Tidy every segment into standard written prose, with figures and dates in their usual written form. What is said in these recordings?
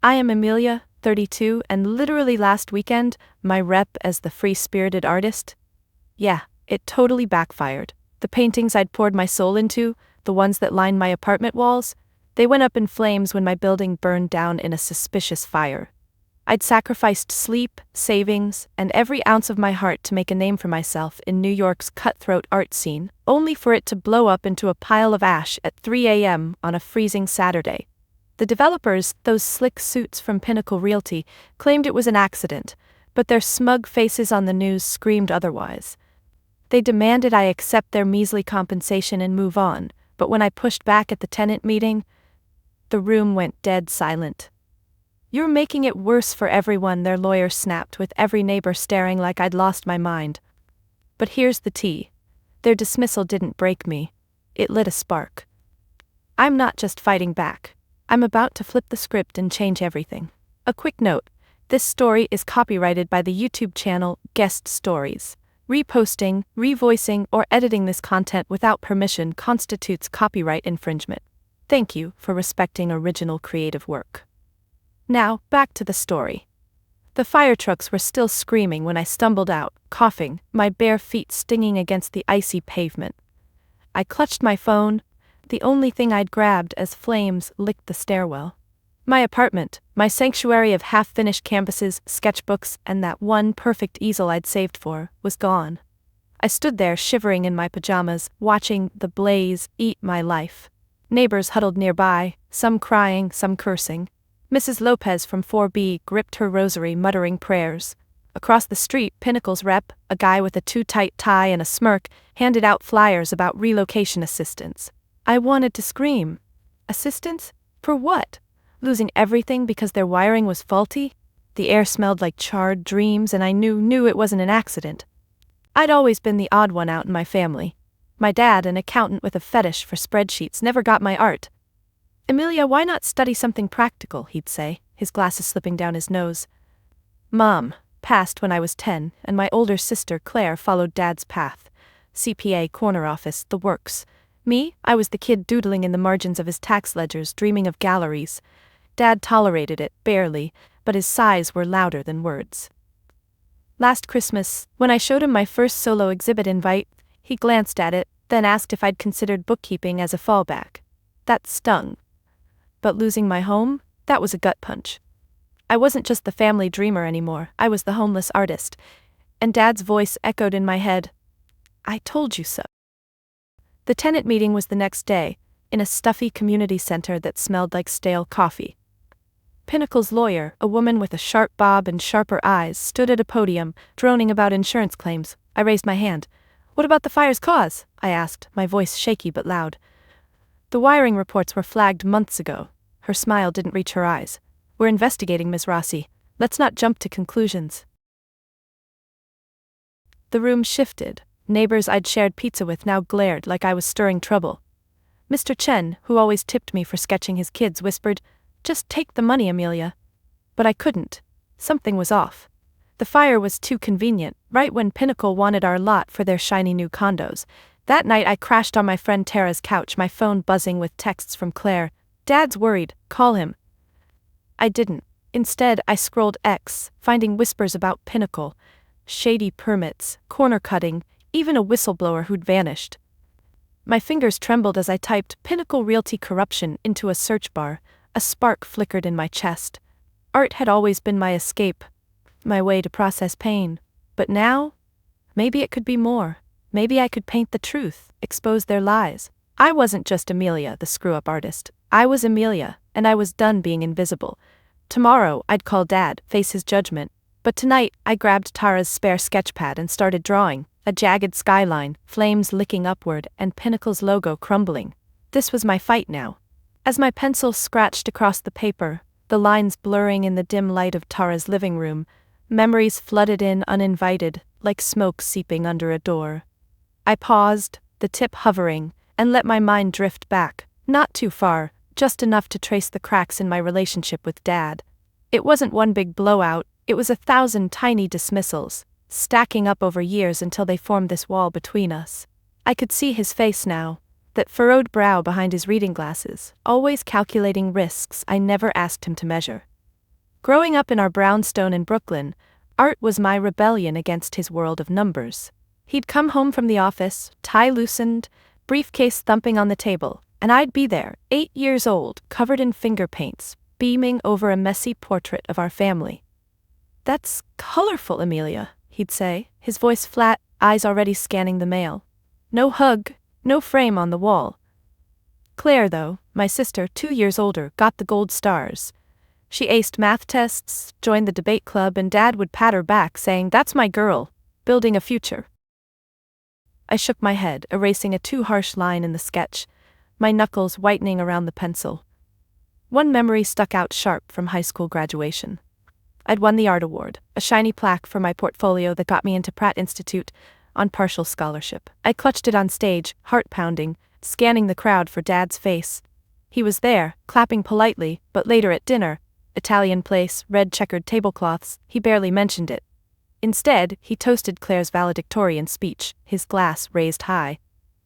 I am Emilia, 32, and literally last weekend, my rep as the free-spirited artist? Yeah, it totally backfired. The paintings I'd poured my soul into, the ones that lined my apartment walls, they went up in flames when my building burned down in a suspicious fire. I'd sacrificed sleep, savings, and every ounce of my heart to make a name for myself in New York's cutthroat art scene, only for it to blow up into a pile of ash at 3 a.m. on a freezing Saturday. The developers, those slick suits from Pinnacle Realty, claimed it was an accident, but their smug faces on the news screamed otherwise. They demanded I accept their measly compensation and move on, but when I pushed back at the tenant meeting, the room went dead silent. "You're making it worse for everyone," their lawyer snapped, with every neighbor staring like I'd lost my mind. But here's the tea. Their dismissal didn't break me. It lit a spark. I'm not just fighting back. I'm about to flip the script and change everything. A quick note. This story is copyrighted by the YouTube channel Guest Stories. Reposting, revoicing, or editing this content without permission constitutes copyright infringement. Thank you for respecting original creative work. Now, back to the story. The fire trucks were still screaming when I stumbled out, coughing, my bare feet stinging against the icy pavement. I clutched my phone, the only thing I'd grabbed as flames licked the stairwell. My apartment, my sanctuary of half-finished canvases, sketchbooks, and that one perfect easel I'd saved for, was gone. I stood there shivering in my pajamas, watching the blaze eat my life. Neighbors huddled nearby, some crying, some cursing. Mrs. Lopez from 4B gripped her rosary, muttering prayers. Across the street, Pinnacle's rep, a guy with a too-tight tie and a smirk, handed out flyers about relocation assistance. I wanted to scream. Assistance? For what? Losing everything because their wiring was faulty? The air smelled like charred dreams, and I knew it wasn't an accident. I'd always been the odd one out in my family. My dad, an accountant with a fetish for spreadsheets, never got my art. "Emilia, why not study something practical?" he'd say, his glasses slipping down his nose. Mom passed when I was 10, and my older sister, Claire, followed Dad's path. CPA, corner office, the works. Me, I was the kid doodling in the margins of his tax ledgers, dreaming of galleries. Dad tolerated it, barely, but his sighs were louder than words. Last Christmas, when I showed him my first solo exhibit invite, he glanced at it, then asked if I'd considered bookkeeping as a fallback. That stung. But losing my home, that was a gut punch. I wasn't just the family dreamer anymore, I was the homeless artist. And Dad's voice echoed in my head, "I told you so." The tenant meeting was the next day, in a stuffy community center that smelled like stale coffee. Pinnacle's lawyer, a woman with a sharp bob and sharper eyes, stood at a podium, droning about insurance claims. I raised my hand. "What about the fire's cause?" I asked, my voice shaky but loud. "The wiring reports were flagged months ago." Her smile didn't reach her eyes. "We're investigating, Ms. Rossi. Let's not jump to conclusions." The room shifted. Neighbors I'd shared pizza with now glared like I was stirring trouble. Mr. Chen, who always tipped me for sketching his kids, whispered, "Just take the money, Emilia." But I couldn't. Something was off. The fire was too convenient, right when Pinnacle wanted our lot for their shiny new condos. That night I crashed on my friend Tara's couch, my phone buzzing with texts from Claire. "Dad's worried, call him." I didn't. Instead, I scrolled X, finding whispers about Pinnacle, shady permits, corner cutting, even a whistleblower who'd vanished. My fingers trembled as I typed Pinnacle Realty corruption into a search bar. A spark flickered in my chest. Art had always been my escape, my way to process pain. But now? Maybe it could be more. Maybe I could paint the truth, expose their lies. I wasn't just Emilia, the screw-up artist. I was Emilia, and I was done being invisible. Tomorrow, I'd call Dad, face his judgment. But tonight, I grabbed Tara's spare sketchpad and started drawing. A jagged skyline, flames licking upward, and Pinnacle's logo crumbling. This was my fight now. As my pencil scratched across the paper, the lines blurring in the dim light of Tara's living room, memories flooded in uninvited, like smoke seeping under a door. I paused, the tip hovering, and let my mind drift back, not too far, just enough to trace the cracks in my relationship with Dad. It wasn't one big blowout, it was 1,000 tiny dismissals, stacking up over years until they formed this wall between us. I could see his face now, that furrowed brow behind his reading glasses, always calculating risks I never asked him to measure. Growing up in our brownstone in Brooklyn, Art was my rebellion against his world of numbers. He'd come home from the office, tie loosened, briefcase thumping on the table, and I'd be there, 8 years old, covered in finger paints, beaming over a messy portrait of our family. "That's colorful, Emilia," he'd say, his voice flat, eyes already scanning the mail. No hug, no frame on the wall. Claire, though, my sister, 2 years older, got the gold stars. She aced math tests, joined the debate club, and Dad would pat her back saying, "That's my girl, building a future." I shook my head, erasing a too harsh line in the sketch, my knuckles whitening around the pencil. One memory stuck out sharp from high school graduation. I'd won the art award, a shiny plaque for my portfolio that got me into Pratt Institute on partial scholarship. I clutched it on stage, heart pounding, scanning the crowd for Dad's face. He was there, clapping politely, but later at dinner, Italian place, red checkered tablecloths, he barely mentioned it. Instead, he toasted Claire's valedictorian speech, his glass raised high.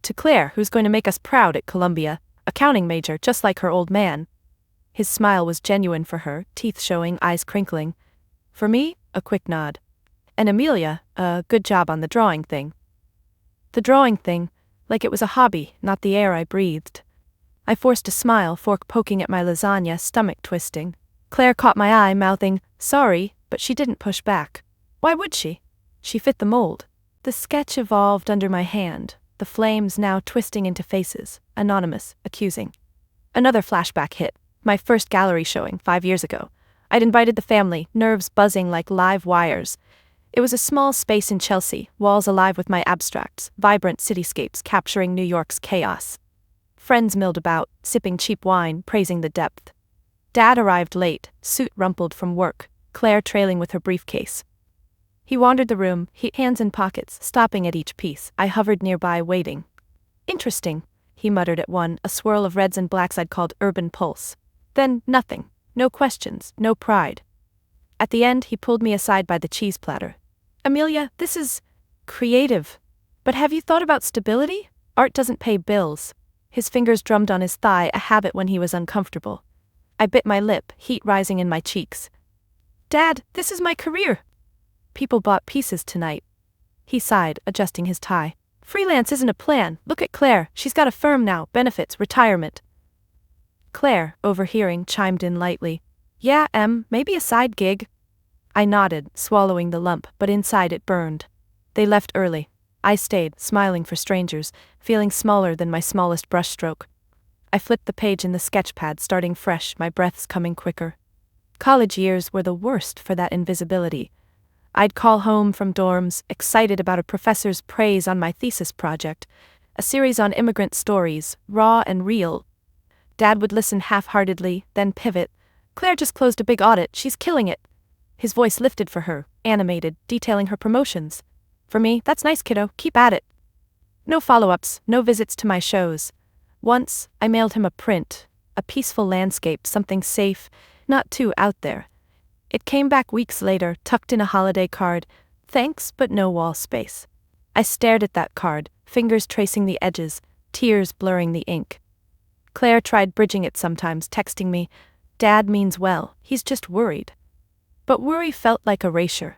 "To Claire, who's going to make us proud at Columbia, accounting major just like her old man." His smile was genuine for her, teeth showing, eyes crinkling. For me, a quick nod. And Emilia, good job on the drawing thing. The drawing thing, like it was a hobby, not the air I breathed. I forced a smile, fork poking at my lasagna, stomach twisting. Claire caught my eye, mouthing, "Sorry," but she didn't push back. Why would she? She fit the mold. The sketch evolved under my hand, the flames now twisting into faces, anonymous, accusing. Another flashback hit, my first gallery showing 5 years ago. I'd invited the family, nerves buzzing like live wires. It was a small space in Chelsea, walls alive with my abstracts, vibrant cityscapes capturing New York's chaos. Friends milled about, sipping cheap wine, praising the depth. Dad arrived late, suit rumpled from work, Claire trailing with her briefcase. He wandered the room, hands in pockets, stopping at each piece. I hovered nearby, waiting. "Interesting," he muttered at one, a swirl of reds and blacks I'd called urban pulse. Then, nothing. No questions, no pride. At the end, he pulled me aside by the cheese platter. "Emilia, this is creative. But have you thought about stability? Art doesn't pay bills." His fingers drummed on his thigh, a habit when he was uncomfortable. I bit my lip, heat rising in my cheeks. "Dad, this is my career." "People bought pieces tonight." He sighed, adjusting his tie. "Freelance isn't a plan. Look at Claire, she's got a firm now, benefits, retirement." Claire, overhearing, chimed in lightly. "Yeah, maybe a side gig." I nodded, swallowing the lump, but inside it burned. They left early. I stayed, smiling for strangers, feeling smaller than my smallest brushstroke. I flipped the page in the sketchpad, starting fresh, my breaths coming quicker. College years were the worst for that invisibility. I'd call home from dorms, excited about a professor's praise on my thesis project, a series on immigrant stories, raw and real. Dad would listen half-heartedly, then pivot. "Claire just closed a big audit, she's killing it." His voice lifted for her, animated, detailing her promotions. For me, "That's nice, kiddo, keep at it." No follow-ups, no visits to my shows. Once, I mailed him a print, a peaceful landscape, something safe, not too out there. It came back weeks later, tucked in a holiday card. "Thanks, but no wall space." I stared at that card, fingers tracing the edges, tears blurring the ink. Claire tried bridging it sometimes, texting me, "Dad means well, he's just worried." But worry felt like erasure.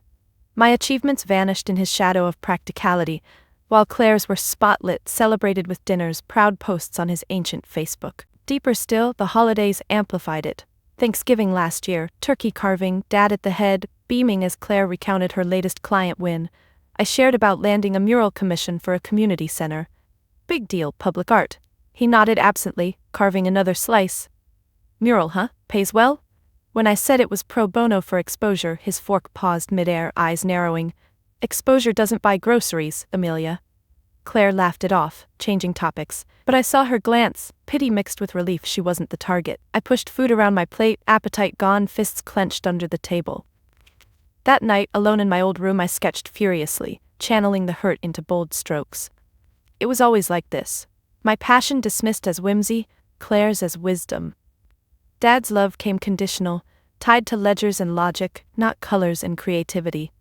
My achievements vanished in his shadow of practicality, while Claire's were spotlit, celebrated with dinners, proud posts on his ancient Facebook. Deeper still, the holidays amplified it. Thanksgiving last year, turkey carving, Dad at the head, beaming as Claire recounted her latest client win. I shared about landing a mural commission for a community center. "Big deal, public art." He nodded absently, carving another slice. "Mural, huh? Pays well?" When I said it was pro bono for exposure, his fork paused midair, eyes narrowing. "Exposure doesn't buy groceries, Emilia." Claire laughed it off, changing topics, but I saw her glance, pity mixed with relief she wasn't the target. I pushed food around my plate, appetite gone, fists clenched under the table. That night, alone in my old room, I sketched furiously, channeling the hurt into bold strokes. It was always like this. My passion dismissed as whimsy, Claire's as wisdom. Dad's love came conditional, tied to ledgers and logic, not colors and creativity.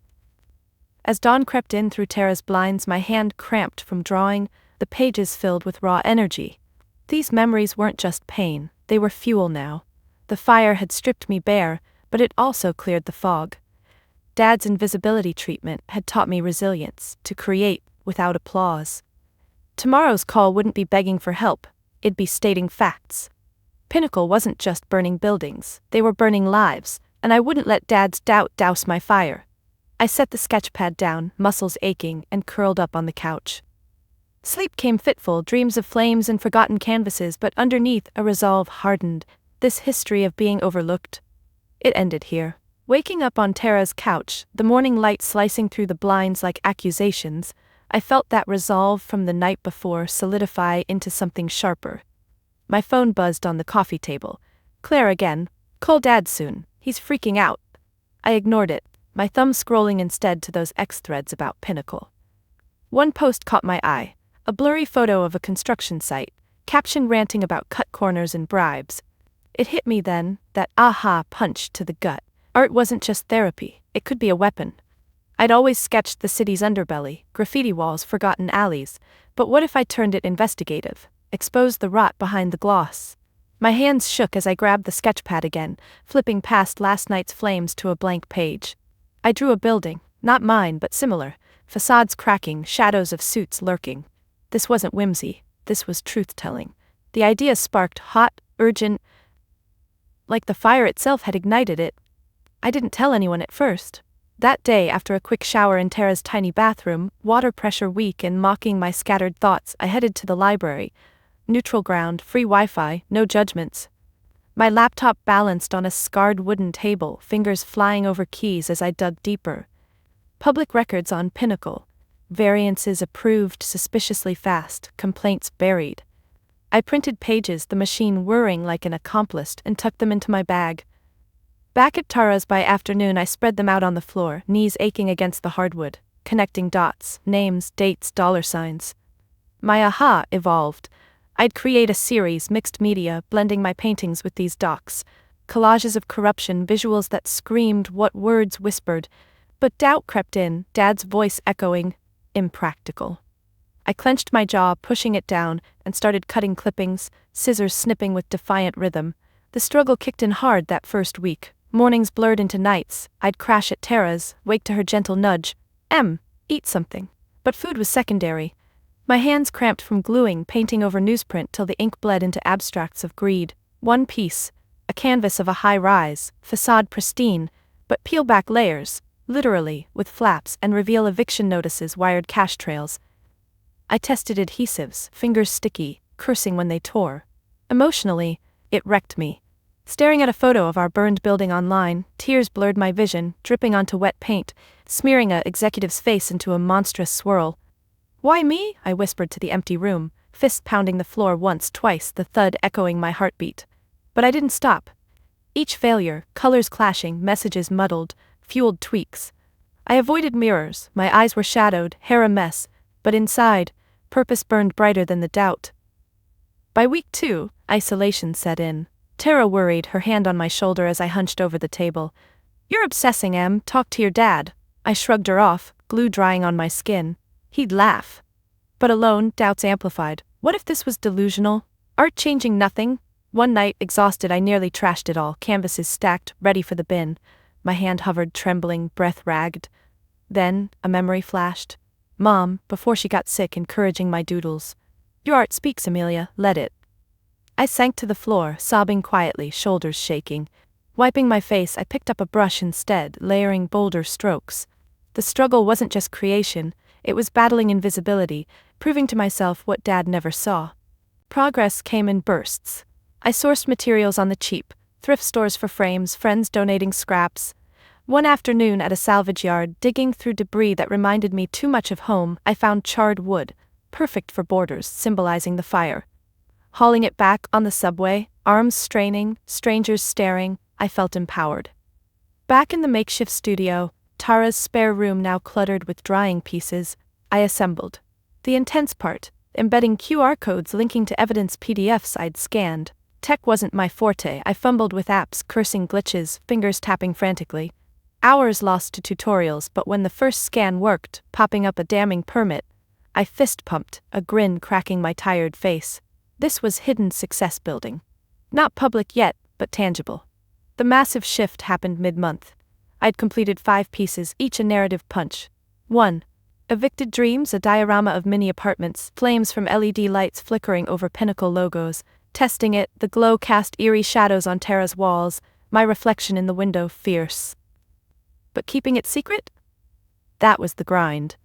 As dawn crept in through Tara's blinds, my hand cramped from drawing, the pages filled with raw energy. These memories weren't just pain, they were fuel now. The fire had stripped me bare, but it also cleared the fog. Dad's invisibility treatment had taught me resilience, to create without applause. Tomorrow's call wouldn't be begging for help, it'd be stating facts. Pinnacle wasn't just burning buildings, they were burning lives, and I wouldn't let Dad's doubt douse my fire. I set the sketchpad down, muscles aching, and curled up on the couch. Sleep came fitful, dreams of flames and forgotten canvases, but underneath a resolve hardened, this history of being overlooked. It ended here. Waking up on Tara's couch, the morning light slicing through the blinds like accusations, I felt that resolve from the night before solidify into something sharper. My phone buzzed on the coffee table. Claire again. Call Dad soon, he's freaking out. I ignored it, my thumb scrolling instead to those X threads about Pinnacle. One post caught my eye, a blurry photo of a construction site, caption ranting about cut corners and bribes. It hit me then, that aha punch to the gut. Art wasn't just therapy, it could be a weapon. I'd always sketched the city's underbelly, graffiti walls, forgotten alleys, but what if I turned it investigative, exposed the rot behind the gloss? My hands shook as I grabbed the sketchpad again, flipping past last night's flames to a blank page. I drew a building, not mine but similar, facades cracking, shadows of suits lurking. This wasn't whimsy, this was truth-telling. The idea sparked hot, urgent, like the fire itself had ignited it. I didn't tell anyone at first. That day, after a quick shower in Tara's tiny bathroom, water pressure weak and mocking my scattered thoughts, I headed to the library. Neutral ground, free Wi-Fi, no judgments. My laptop balanced on a scarred wooden table, fingers flying over keys as I dug deeper. Public records on Pinnacle. Variances approved suspiciously fast, complaints buried. I printed pages, the machine whirring like an accomplice, and tucked them into my bag. Back at Tara's by afternoon, I spread them out on the floor, knees aching against the hardwood, connecting dots, names, dates, dollar signs. My aha evolved. I'd create a series, mixed media, blending my paintings with these docs. Collages of corruption, visuals that screamed what words whispered. But doubt crept in, Dad's voice echoing, impractical. I clenched my jaw, pushing it down, and started cutting clippings, scissors snipping with defiant rhythm. The struggle kicked in hard that first week. Mornings blurred into nights. I'd crash at Tara's, wake to her gentle nudge. Eat something. But food was secondary. My hands cramped from gluing, painting over newsprint till the ink bled into abstracts of greed. One piece, a canvas of a high-rise, facade pristine, but peel back layers, literally, with flaps, and reveal eviction notices, wired cash trails. I tested adhesives, fingers sticky, cursing when they tore. Emotionally, it wrecked me. Staring at a photo of our burned building online, tears blurred my vision, dripping onto wet paint, smearing a executive's face into a monstrous swirl. "Why me?" I whispered to the empty room, fist pounding the floor once, twice, the thud echoing my heartbeat. But I didn't stop. Each failure, colors clashing, messages muddled, fueled tweaks. I avoided mirrors, my eyes were shadowed, hair a mess, but inside, purpose burned brighter than the doubt. By week 2, isolation set in. Tara worried, her hand on my shoulder as I hunched over the table. "You're obsessing, Em, talk to your dad." I shrugged her off, glue drying on my skin. He'd laugh. But alone, doubts amplified. What if this was delusional? Art changing nothing? One night, exhausted, I nearly trashed it all, canvases stacked, ready for the bin. My hand hovered, trembling, breath ragged. Then, a memory flashed. Mom, before she got sick, encouraging my doodles. "Your art speaks, Emilia, let it." I sank to the floor, sobbing quietly, shoulders shaking. Wiping my face, I picked up a brush instead, layering bolder strokes. The struggle wasn't just creation, it was battling invisibility, proving to myself what Dad never saw. Progress came in bursts. I sourced materials on the cheap, thrift stores for frames, friends donating scraps. One afternoon at a salvage yard, digging through debris that reminded me too much of home, I found charred wood, perfect for borders, symbolizing the fire. Hauling it back on the subway, arms straining, strangers staring, I felt empowered. Back in the makeshift studio, Tara's spare room now cluttered with drying pieces, I assembled. The intense part, embedding QR codes linking to evidence PDFs I'd scanned. Tech wasn't my forte, I fumbled with apps, cursing glitches, fingers tapping frantically. Hours lost to tutorials, but when the first scan worked, popping up a damning permit, I fist-pumped, a grin cracking my tired face. This was hidden success building. Not public yet, but tangible. The massive shift happened mid-month. I'd completed 5 pieces, each a narrative punch. 1. Evicted Dreams, a diorama of mini apartments, flames from LED lights flickering over pinnacle logos. Testing it, the glow cast eerie shadows on Tara's walls, my reflection in the window fierce. But keeping it secret? That was the grind.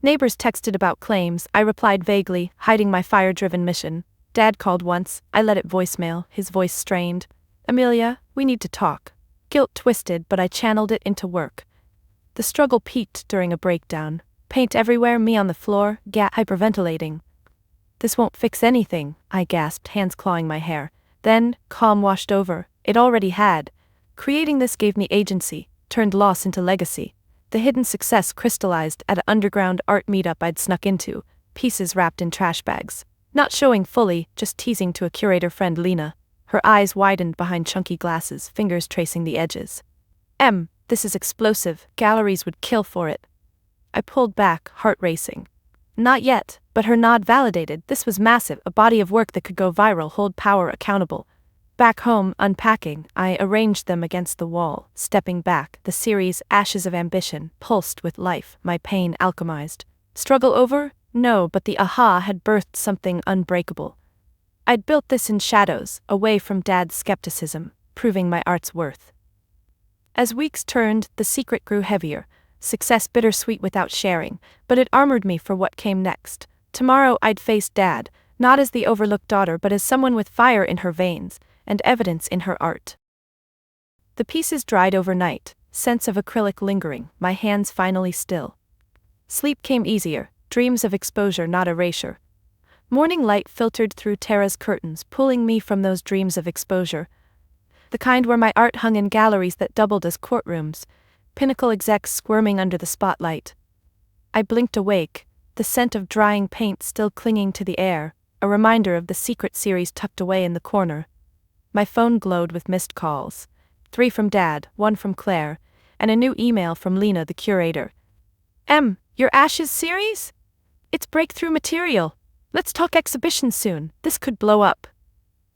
Neighbors texted about claims, I replied vaguely, hiding my fire-driven mission. Dad called once, I let it voicemail, his voice strained. Emilia, we need to talk. Guilt twisted, but I channeled it into work. The struggle peaked during a breakdown. Paint everywhere, me on the floor, hyperventilating. This won't fix anything, I gasped, hands clawing my hair. Then, calm washed over. It already had. Creating this gave me agency, turned loss into legacy. The hidden success crystallized at an underground art meetup I'd snuck into, pieces wrapped in trash bags. Not showing fully, just teasing to a curator friend, Lena. Her eyes widened behind chunky glasses, fingers tracing the edges. This is explosive, galleries would kill for it. I pulled back, heart racing. Not yet, but her nod validated. This was massive, a body of work that could go viral, hold power accountable. Back home, unpacking, I arranged them against the wall, stepping back, the series Ashes of Ambition pulsed with life, my pain alchemized. Struggle over? No, but the aha had birthed something unbreakable. I'd built this in shadows, away from Dad's skepticism, proving my art's worth. As weeks turned, the secret grew heavier. Success bittersweet without sharing, but it armored me for what came next. Tomorrow I'd face Dad, not as the overlooked daughter but as someone with fire in her veins, and evidence in her art. The pieces dried overnight, scents of acrylic lingering, my hands finally still. Sleep came easier, dreams of exposure not erasure. Morning light filtered through Tara's curtains, pulling me from those dreams of exposure. The kind where my art hung in galleries that doubled as courtrooms, pinnacle execs squirming under the spotlight. I blinked awake, the scent of drying paint still clinging to the air, a reminder of the secret series tucked away in the corner. My phone glowed with missed calls. 3 from Dad, 1 from Claire, and a new email from Lena, the curator. Your Ashes series? It's breakthrough material. Let's talk exhibition soon, this could blow up.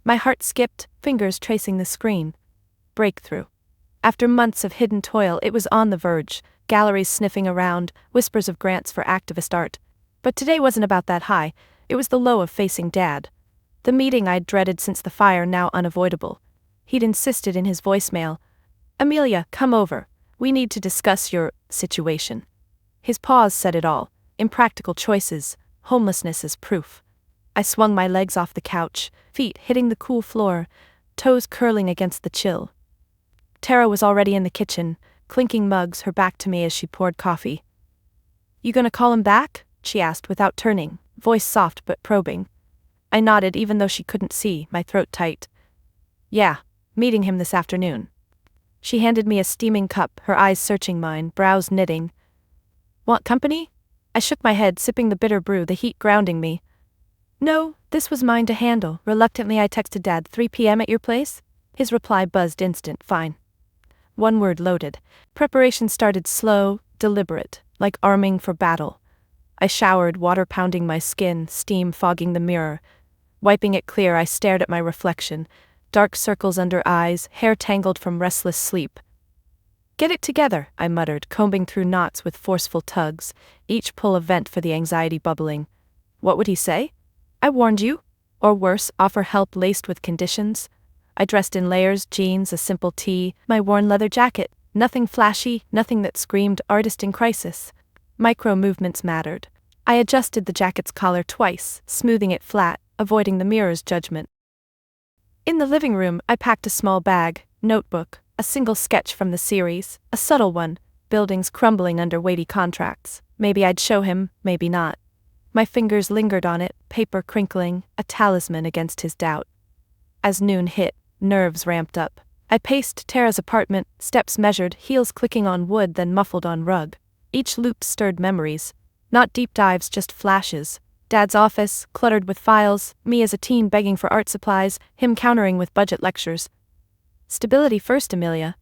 My heart skipped, fingers tracing the screen. Breakthrough. After months of hidden toil, it was on the verge, galleries sniffing around, whispers of grants for activist art. But today wasn't about that high, it was the low of facing Dad. The meeting I'd dreaded since the fire, now unavoidable. He'd insisted in his voicemail, Emilia, come over, we need to discuss your situation. His pause said it all, impractical choices, homelessness as proof. I swung my legs off the couch, feet hitting the cool floor, toes curling against the chill. Tara was already in the kitchen, clinking mugs, her back to me as she poured coffee. You gonna call him back? She asked without turning, voice soft but probing. I nodded even though she couldn't see, my throat tight. Yeah, meeting him this afternoon. She handed me a steaming cup, her eyes searching mine, brows knitting. Want company? I shook my head, sipping the bitter brew, the heat grounding me. No, this was mine to handle. Reluctantly I texted Dad, 3 p.m. at your place? His reply buzzed instant, fine. One word loaded. Preparation started slow, deliberate, like arming for battle. I showered, water pounding my skin, steam fogging the mirror. Wiping it clear, I stared at my reflection. Dark circles under eyes, hair tangled from restless sleep. Get it together, I muttered, combing through knots with forceful tugs, each pull a vent for the anxiety bubbling. What would he say? I warned you? Or worse, offer help laced with conditions? I dressed in layers, jeans, a simple tee, my worn leather jacket. Nothing flashy, nothing that screamed artist in crisis. Micro movements mattered. I adjusted the jacket's collar twice, smoothing it flat, avoiding the mirror's judgment. In the living room, I packed a small bag, notebook, a single sketch from the series, a subtle one, buildings crumbling under weighty contracts. Maybe I'd show him, maybe not. My fingers lingered on it, paper crinkling, a talisman against his doubt. As noon hit, nerves ramped up. I paced Tara's apartment, steps measured, heels clicking on wood then muffled on rug. Each loop stirred memories. Not deep dives, just flashes. Dad's office, cluttered with files, me as a teen begging for art supplies, him countering with budget lectures. Stability first, Emilia.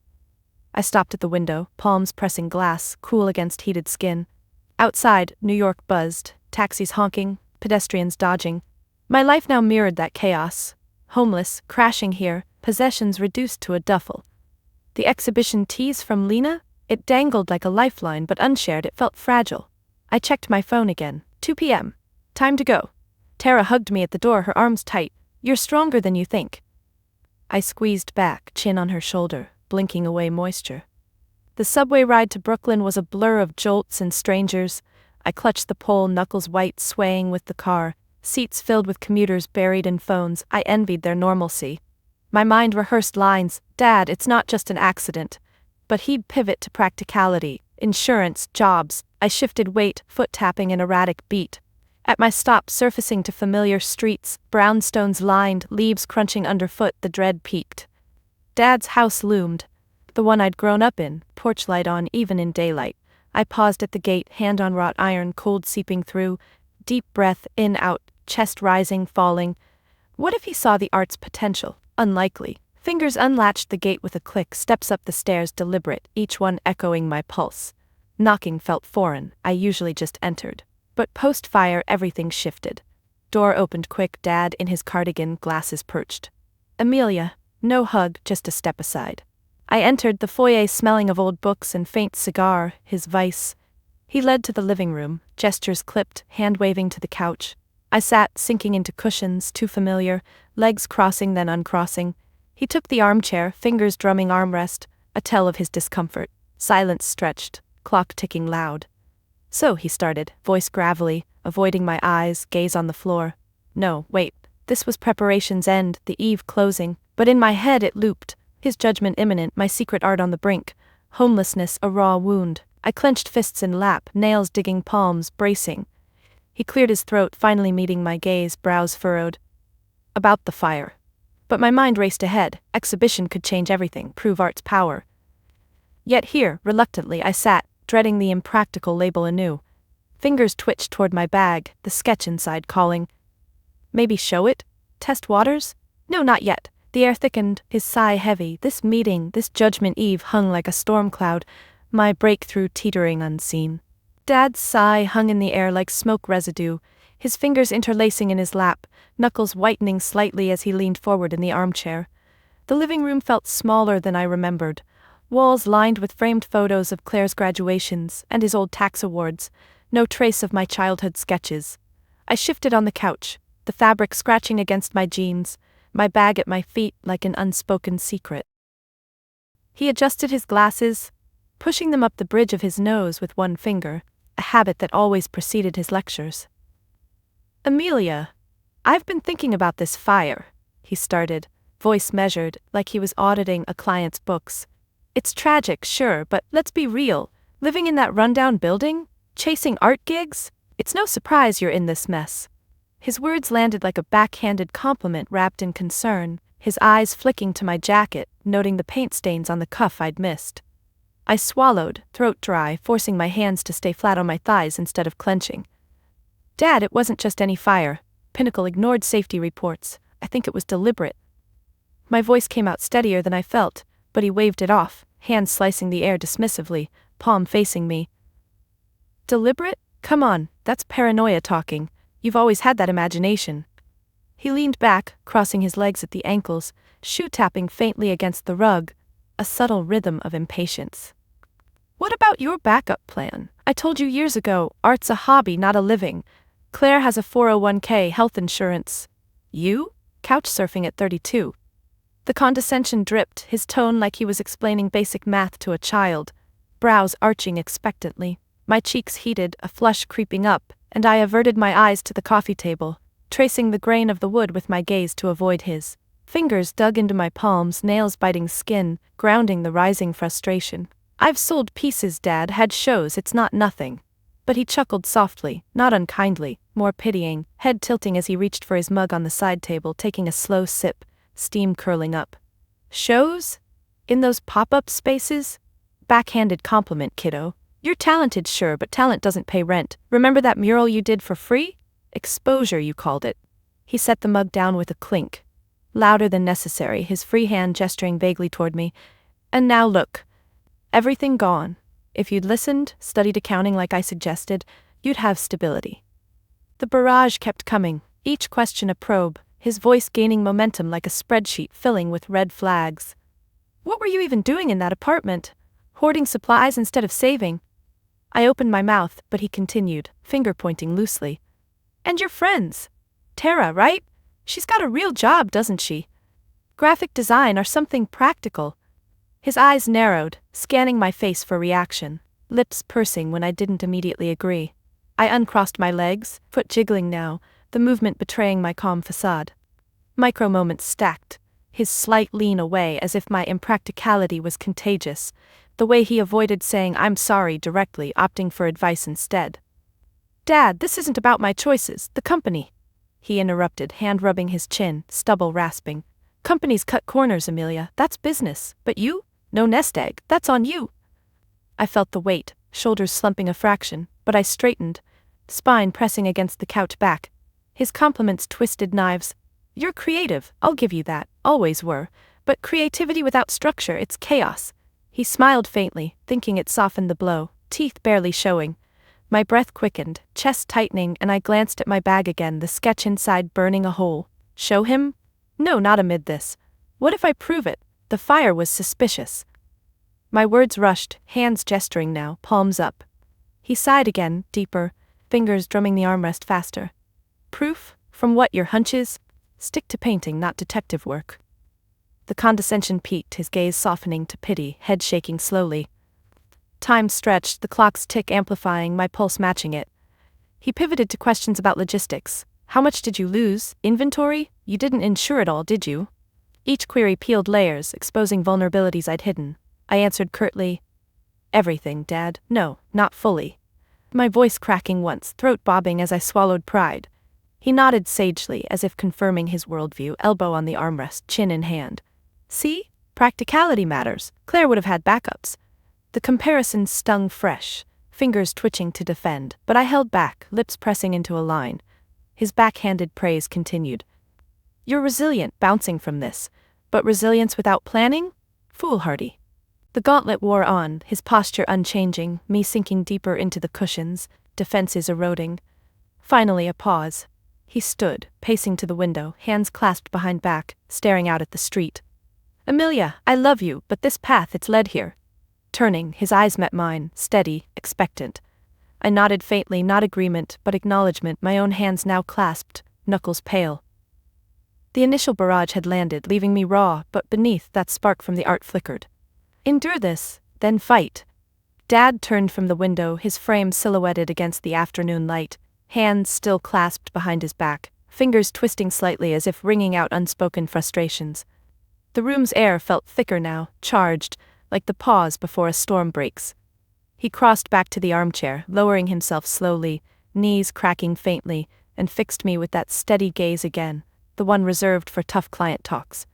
I stopped at the window, palms pressing glass, cool against heated skin. Outside, New York buzzed, taxis honking, pedestrians dodging. My life now mirrored that chaos. Homeless, crashing here, possessions reduced to a duffel. The exhibition tease from Lena? It dangled like a lifeline, but unshared it felt fragile. I checked my phone again. 2 p.m. Time to go. Tara hugged me at the door, her arms tight. You're stronger than you think. I squeezed back, chin on her shoulder, blinking away moisture. The subway ride to Brooklyn was a blur of jolts and strangers. I clutched the pole, knuckles white, swaying with the car. Seats filled with commuters buried in phones. I envied their normalcy. My mind rehearsed lines. Dad, it's not just an accident. But he'd pivot to practicality. Insurance, jobs. I shifted weight, foot tapping an erratic beat. At my stop, surfacing to familiar streets, brownstones lined, leaves crunching underfoot, the dread peaked. Dad's house loomed. The one I'd grown up in, porch light on even in daylight. I paused at the gate, hand on wrought iron, cold seeping through. Deep breath, in, out, chest rising, falling. What if he saw the art's potential? Unlikely. Fingers unlatched the gate with a click, steps up the stairs deliberate, each one echoing my pulse. Knocking felt foreign, I usually just entered. But post-fire everything shifted. Door opened quick, Dad in his cardigan, glasses perched. Emilia, no hug, just a step aside. I entered the foyer smelling of old books and faint cigar, his vice. He led to the living room, gestures clipped, hand-waving to the couch. I sat, sinking into cushions, too familiar, legs crossing then uncrossing. He took the armchair, fingers drumming armrest, a tell of his discomfort. Silence stretched, clock ticking loud. So, he started, voice gravelly, avoiding my eyes, gaze on the floor. No, wait, this was preparation's end, the eve closing, but in my head it looped, his judgment imminent, my secret art on the brink, homelessness a raw wound. I clenched fists in lap, nails digging palms, bracing. He cleared his throat, finally meeting my gaze, brows furrowed. About the fire. But my mind raced ahead, exhibition could change everything, prove art's power. Yet here, reluctantly, I sat, dreading the impractical label anew. Fingers twitched toward my bag, the sketch inside calling. Maybe show it? Test waters? No, not yet. The air thickened, his sigh heavy. This meeting, this judgment eve hung like a storm cloud, my breakthrough teetering unseen. Dad's sigh hung in the air like smoke residue, his fingers interlacing in his lap, knuckles whitening slightly as he leaned forward in the armchair. The living room felt smaller than I remembered. Walls lined with framed photos of Claire's graduations and his old tax awards, no trace of my childhood sketches. I shifted on the couch, the fabric scratching against my jeans, my bag at my feet like an unspoken secret. He adjusted his glasses, pushing them up the bridge of his nose with one finger, a habit that always preceded his lectures. Emilia, I've been thinking about this fire, he started, voice measured, like he was auditing a client's books. It's tragic, sure, but let's be real. Living in that rundown building? Chasing art gigs? It's no surprise you're in this mess. His words landed like a backhanded compliment wrapped in concern, his eyes flicking to my jacket, noting the paint stains on the cuff I'd missed. I swallowed, throat dry, forcing my hands to stay flat on my thighs instead of clenching. Dad, it wasn't just any fire. Pinnacle ignored safety reports. I think it was deliberate. My voice came out steadier than I felt, but he waved it off, hands slicing the air dismissively, palm facing me. Deliberate? Come on, that's paranoia talking. You've always had that imagination. He leaned back, crossing his legs at the ankles, shoe tapping faintly against the rug, a subtle rhythm of impatience. What about your backup plan? I told you years ago, art's a hobby, not a living. Claire has a 401k, health insurance. You? Couch surfing at 32. The condescension dripped, his tone like he was explaining basic math to a child, brows arching expectantly. My cheeks heated, a flush creeping up, and I averted my eyes to the coffee table, tracing the grain of the wood with my gaze to avoid his. Fingers dug into my palms, nails biting skin, grounding the rising frustration. I've sold pieces, Dad, had shows, it's not nothing. But he chuckled softly, not unkindly, more pitying, head tilting as he reached for his mug on the side table, taking a slow sip, steam curling up. Shows? In those pop-up spaces? Backhanded compliment, kiddo. You're talented, sure, but talent doesn't pay rent. Remember that mural you did for free? Exposure, you called it. He set the mug down with a clink. Louder than necessary, his free hand gesturing vaguely toward me. And now look. Everything gone. If you'd listened, studied accounting like I suggested, you'd have stability. The barrage kept coming, each question a probe, his voice gaining momentum like a spreadsheet filling with red flags. What were you even doing in that apartment? Hoarding supplies instead of saving? I opened my mouth, but he continued, finger pointing loosely. And your friends? Tara, right? She's got a real job, doesn't she? Graphic design or something practical. His eyes narrowed, scanning my face for reaction, lips pursing when I didn't immediately agree. I uncrossed my legs, foot jiggling now, the movement betraying my calm facade. Micro moments stacked, his slight lean away as if my impracticality was contagious, the way he avoided saying I'm sorry directly, opting for advice instead. Dad, this isn't about my choices, the company. He interrupted, hand rubbing his chin, stubble rasping. Companies cut corners, Emilia, that's business, but you? No nest egg, that's on you. I felt the weight, shoulders slumping a fraction, but I straightened, spine pressing against the couch back. His compliments twisted knives. You're creative, I'll give you that, always were, but creativity without structure, it's chaos. He smiled faintly, thinking it softened the blow, teeth barely showing. My breath quickened, chest tightening, and I glanced at my bag again, the sketch inside burning a hole. Show him? No, not amid this. What if I prove it? The fire was suspicious. My words rushed, hands gesturing now, palms up. He sighed again, deeper, fingers drumming the armrest faster. Proof? From what, your hunches? Stick to painting, not detective work. The condescension peaked, his gaze softening to pity, head shaking slowly. Time stretched, the clock's tick amplifying, my pulse matching it. He pivoted to questions about logistics. How much did you lose? Inventory? You didn't insure it all, did you? Each query peeled layers, exposing vulnerabilities I'd hidden. I answered curtly, everything, Dad. No, not fully. My voice cracking once, throat bobbing as I swallowed pride. He nodded sagely, as if confirming his worldview, elbow on the armrest, chin in hand. See? Practicality matters. Claire would have had backups. The comparison stung fresh, fingers twitching to defend, but I held back, lips pressing into a line. His backhanded praise continued. You're resilient, bouncing from this. But resilience without planning? Foolhardy. The gauntlet wore on, his posture unchanging, me sinking deeper into the cushions, defenses eroding. Finally a pause. He stood, pacing to the window, hands clasped behind back, staring out at the street. Emilia, I love you, but this path, it's led here. Turning, his eyes met mine, steady, expectant. I nodded faintly, not agreement, but acknowledgement, my own hands now clasped, knuckles pale. The initial barrage had landed, leaving me raw, but beneath that spark from the art flickered. Endure this, then fight. Dad turned from the window, his frame silhouetted against the afternoon light, hands still clasped behind his back, fingers twisting slightly as if wringing out unspoken frustrations. The room's air felt thicker now, charged, like the pause before a storm breaks. He crossed back to the armchair, lowering himself slowly, knees cracking faintly, and fixed me with that steady gaze again, the one reserved for tough client talks.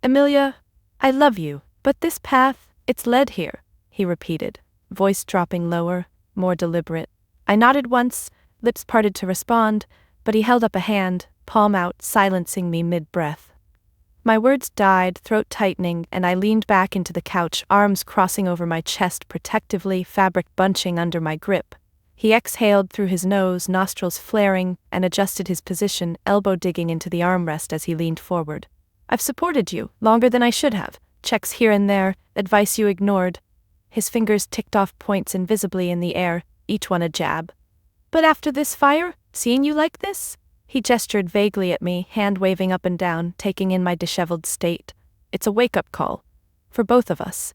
Emilia, I love you, but this path, it's led here, he repeated, voice dropping lower, more deliberate. I nodded once, lips parted to respond, but he held up a hand, palm out, silencing me mid-breath. My words died, throat tightening, and I leaned back into the couch, arms crossing over my chest protectively, fabric bunching under my grip. He exhaled through his nose, nostrils flaring, and adjusted his position, elbow digging into the armrest as he leaned forward. I've supported you, longer than I should have. Checks here and there, advice you ignored. His fingers ticked off points invisibly in the air, each one a jab. But after this fire, seeing you like this? He gestured vaguely at me, hand waving up and down, taking in my disheveled state. It's a wake-up call. For both of us.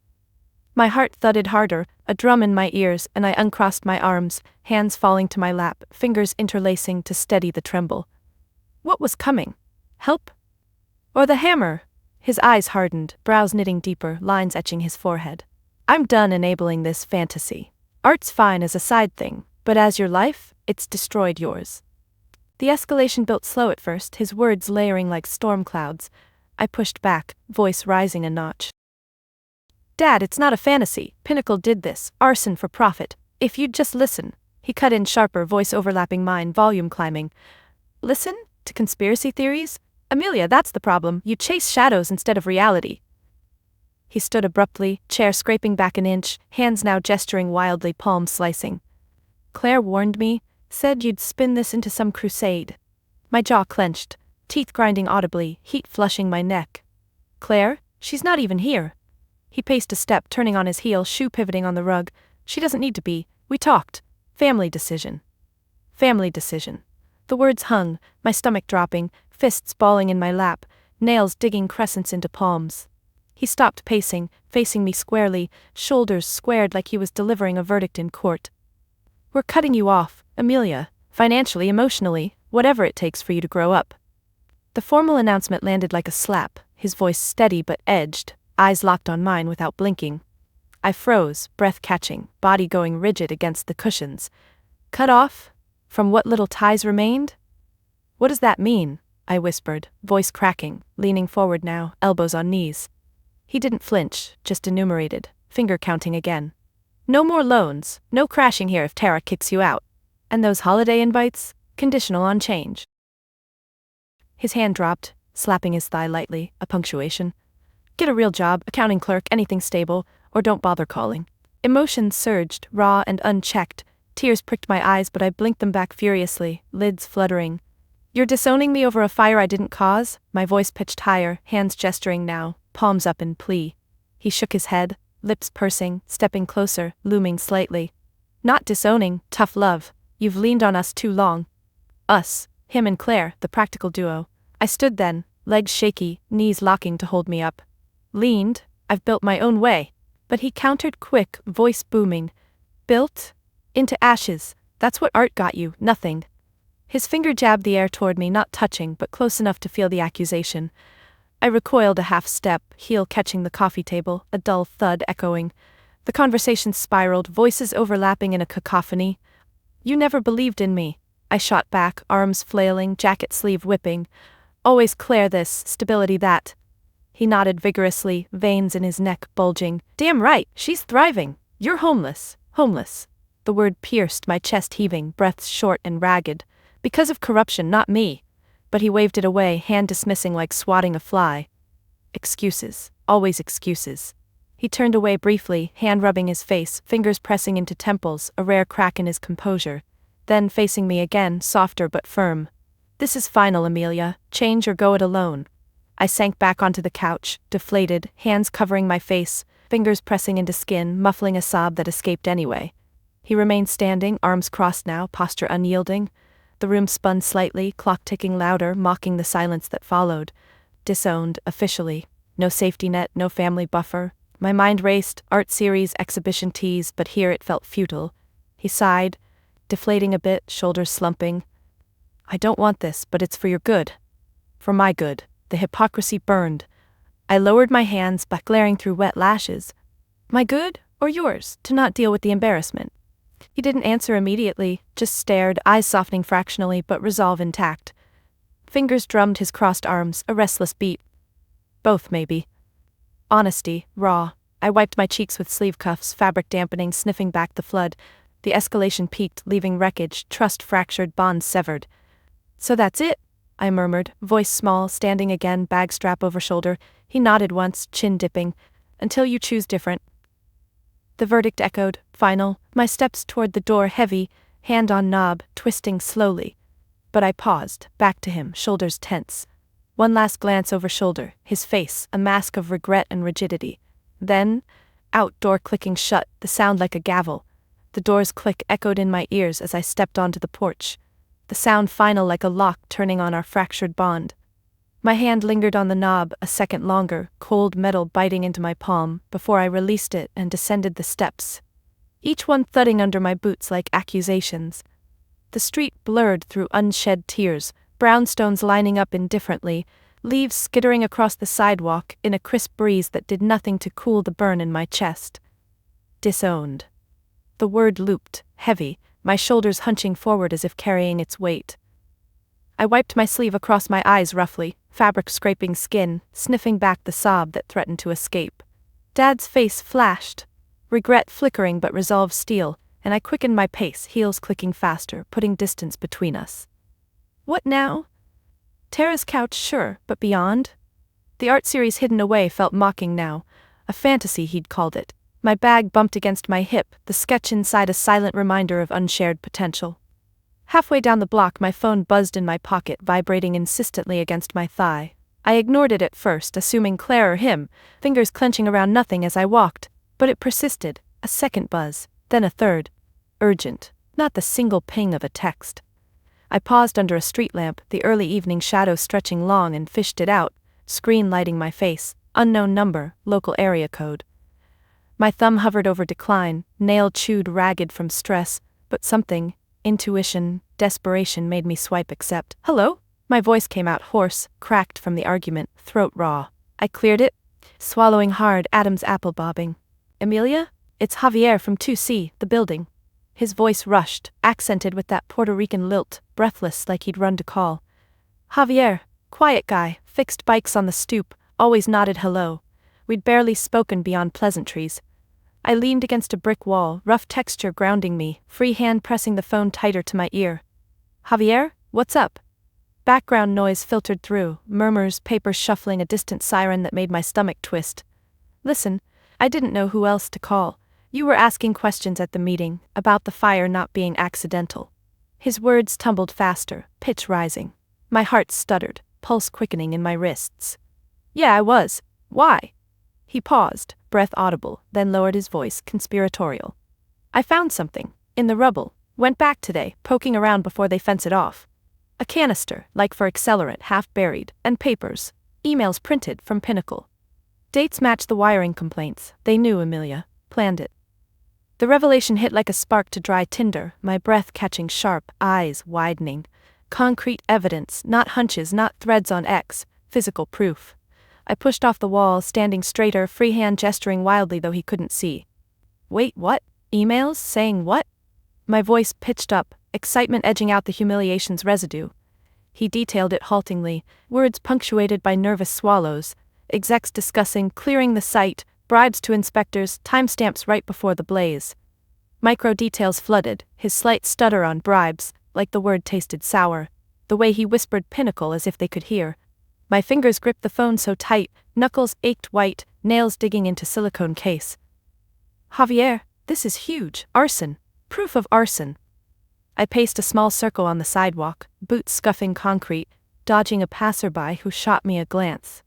My heart thudded harder, a drum in my ears, and I uncrossed my arms, hands falling to my lap, fingers interlacing to steady the tremble. What was coming? Help? Or the hammer? His eyes hardened, brows knitting deeper, lines etching his forehead. I'm done enabling this fantasy. Art's fine as a side thing, but as your life, it's destroyed yours. The escalation built slow at first, his words layering like storm clouds. I pushed back, voice rising a notch. Dad, it's not a fantasy. Pinnacle did this. Arson for profit. If you'd just listen. He cut in sharper, voice overlapping mine, volume climbing. Listen? To conspiracy theories? Emilia, that's the problem. You chase shadows instead of reality. He stood abruptly, chair scraping back an inch, hands now gesturing wildly, palms slicing. Claire warned me. Said you'd spin this into some crusade. My jaw clenched, teeth grinding audibly, heat flushing my neck. Claire? She's not even here. He paced a step, turning on his heel, shoe pivoting on the rug. She doesn't need to be. We talked. Family decision. Family decision. The words hung, my stomach dropping, fists balling in my lap, nails digging crescents into palms. He stopped pacing, facing me squarely, shoulders squared like he was delivering a verdict in court. We're cutting you off, Emilia, financially, emotionally, whatever it takes for you to grow up. The formal announcement landed like a slap, his voice steady but edged, eyes locked on mine without blinking. I froze, breath catching, body going rigid against the cushions. Cut off? From what little ties remained? What does that mean? I whispered, voice cracking, leaning forward now, elbows on knees. He didn't flinch, just enumerated, finger counting again. No more loans, no crashing here if Tara kicks you out. And those holiday invites? Conditional on change. His hand dropped, slapping his thigh lightly, a punctuation. Get a real job, accounting clerk, anything stable, or don't bother calling. Emotions surged, raw and unchecked. Tears pricked my eyes, but I blinked them back furiously, lids fluttering. You're disowning me over a fire I didn't cause? My voice pitched higher, hands gesturing now, palms up in plea. He shook his head, lips pursing, stepping closer, looming slightly. Not disowning, tough love. You've leaned on us too long. Us, him and Claire, the practical duo. I stood then, legs shaky, knees locking to hold me up. Leaned? I've built my own way. But he countered quick, voice booming. Built? Into ashes. That's what art got you, nothing. His finger jabbed the air toward me, not touching, but close enough to feel the accusation. I recoiled a half step, heel catching the coffee table, a dull thud echoing. The conversation spiraled, voices overlapping in a cacophony. You never believed in me. I shot back, arms flailing, jacket sleeve whipping. Always Claire this, stability that. He nodded vigorously, veins in his neck bulging. Damn right, she's thriving. You're homeless. Homeless. The word pierced my chest, heaving, breaths short and ragged. Because of corruption, not me. But he waved it away, hand dismissing like swatting a fly. Excuses. Always excuses. He turned away briefly, hand rubbing his face, fingers pressing into temples, a rare crack in his composure. Then facing me again, softer but firm. This is final, Emilia. Change or go it alone. I sank back onto the couch, deflated, hands covering my face, fingers pressing into skin, muffling a sob that escaped anyway. He remained standing, arms crossed now, posture unyielding. The room spun slightly, clock ticking louder, mocking the silence that followed. Disowned, officially. No safety net, no family buffer. My mind raced, art series, exhibition tease, but here it felt futile. He sighed, deflating a bit, shoulders slumping. I don't want this, but it's for your good. For my good. The hypocrisy burned. I lowered my hands, back glaring through wet lashes. My good, or yours, to not deal with the embarrassment? He didn't answer immediately, just stared, eyes softening fractionally, but resolve intact. Fingers drummed his crossed arms, a restless beat. Both, maybe. Honesty, raw. I wiped my cheeks with sleeve cuffs, fabric dampening, sniffing back the flood. The escalation peaked, leaving wreckage, trust fractured, bonds severed. So that's it? I murmured, voice small, standing again, bag strap over shoulder. He nodded once, chin dipping. Until you choose different. The verdict echoed, final, my steps toward the door heavy, hand on knob, twisting slowly. But I paused, back to him, shoulders tense. One last glance over shoulder, his face, a mask of regret and rigidity. Then, out, door clicking shut, the sound like a gavel. The door's click echoed in my ears as I stepped onto the porch. The sound final like a lock turning on our fractured bond. My hand lingered on the knob a second longer, cold metal biting into my palm, before I released it and descended the steps. Each one thudding under my boots like accusations. The street blurred through unshed tears, brownstones lining up indifferently, leaves skittering across the sidewalk in a crisp breeze that did nothing to cool the burn in my chest. Disowned. The word looped, heavy, my shoulders hunching forward as if carrying its weight. I wiped my sleeve across my eyes roughly, fabric scraping skin, sniffing back the sob that threatened to escape. Dad's face flashed, regret flickering but resolve steel, and I quickened my pace, heels clicking faster, putting distance between us. What now? Tara's couch, sure, but beyond? The art series hidden away felt mocking now, a fantasy he'd called it. My bag bumped against my hip, the sketch inside a silent reminder of unshared potential. Halfway down the block, my phone buzzed in my pocket, vibrating insistently against my thigh. I ignored it at first, assuming Claire or him, fingers clenching around nothing as I walked, but it persisted, a second buzz, then a third. Urgent, not the single ping of a text. I paused under a street lamp, the early evening shadow stretching long, and fished it out, screen lighting my face, unknown number, local area code. My thumb hovered over decline, nail chewed ragged from stress, but something, intuition, desperation made me swipe accept. Hello? My voice came out hoarse, cracked from the argument, throat raw. I cleared it, swallowing hard, Adam's apple bobbing. Emilia? It's Javier from 2C, the building. His voice rushed, accented with that Puerto Rican lilt, breathless like he'd run to call. Javier, quiet guy, fixed bikes on the stoop, always nodded hello. We'd barely spoken beyond pleasantries. I leaned against a brick wall, rough texture grounding me, free hand pressing the phone tighter to my ear. Javier, what's up? Background noise filtered through, murmurs, papers shuffling, a distant siren that made my stomach twist. Listen, I didn't know who else to call. You were asking questions at the meeting, about the fire not being accidental. His words tumbled faster, pitch rising. My heart stuttered, pulse quickening in my wrists. Yeah, I was. Why? He paused, breath audible, then lowered his voice, conspiratorial. I found something, in the rubble, went back today, poking around before they fence it off. A canister, like for accelerant, half buried, and papers, emails printed from Pinnacle. Dates matched the wiring complaints. They knew Emilia, planned it. The revelation hit like a spark to dry tinder, my breath catching sharp, eyes widening. Concrete evidence, not hunches, not threads on X, physical proof. I pushed off the wall, standing straighter, free hand gesturing wildly though he couldn't see. Wait, what? Emails? Saying what? My voice pitched up, excitement edging out the humiliation's residue. He detailed it haltingly, words punctuated by nervous swallows, execs discussing clearing the site, bribes to inspectors, timestamps right before the blaze. Micro details flooded, his slight stutter on bribes, like the word tasted sour, the way he whispered Pinnacle as if they could hear. My fingers gripped the phone so tight, knuckles ached white, nails digging into silicone case. Javier, this is huge. Arson. Proof of arson. I paced a small circle on the sidewalk, boots scuffing concrete, dodging a passerby who shot me a glance.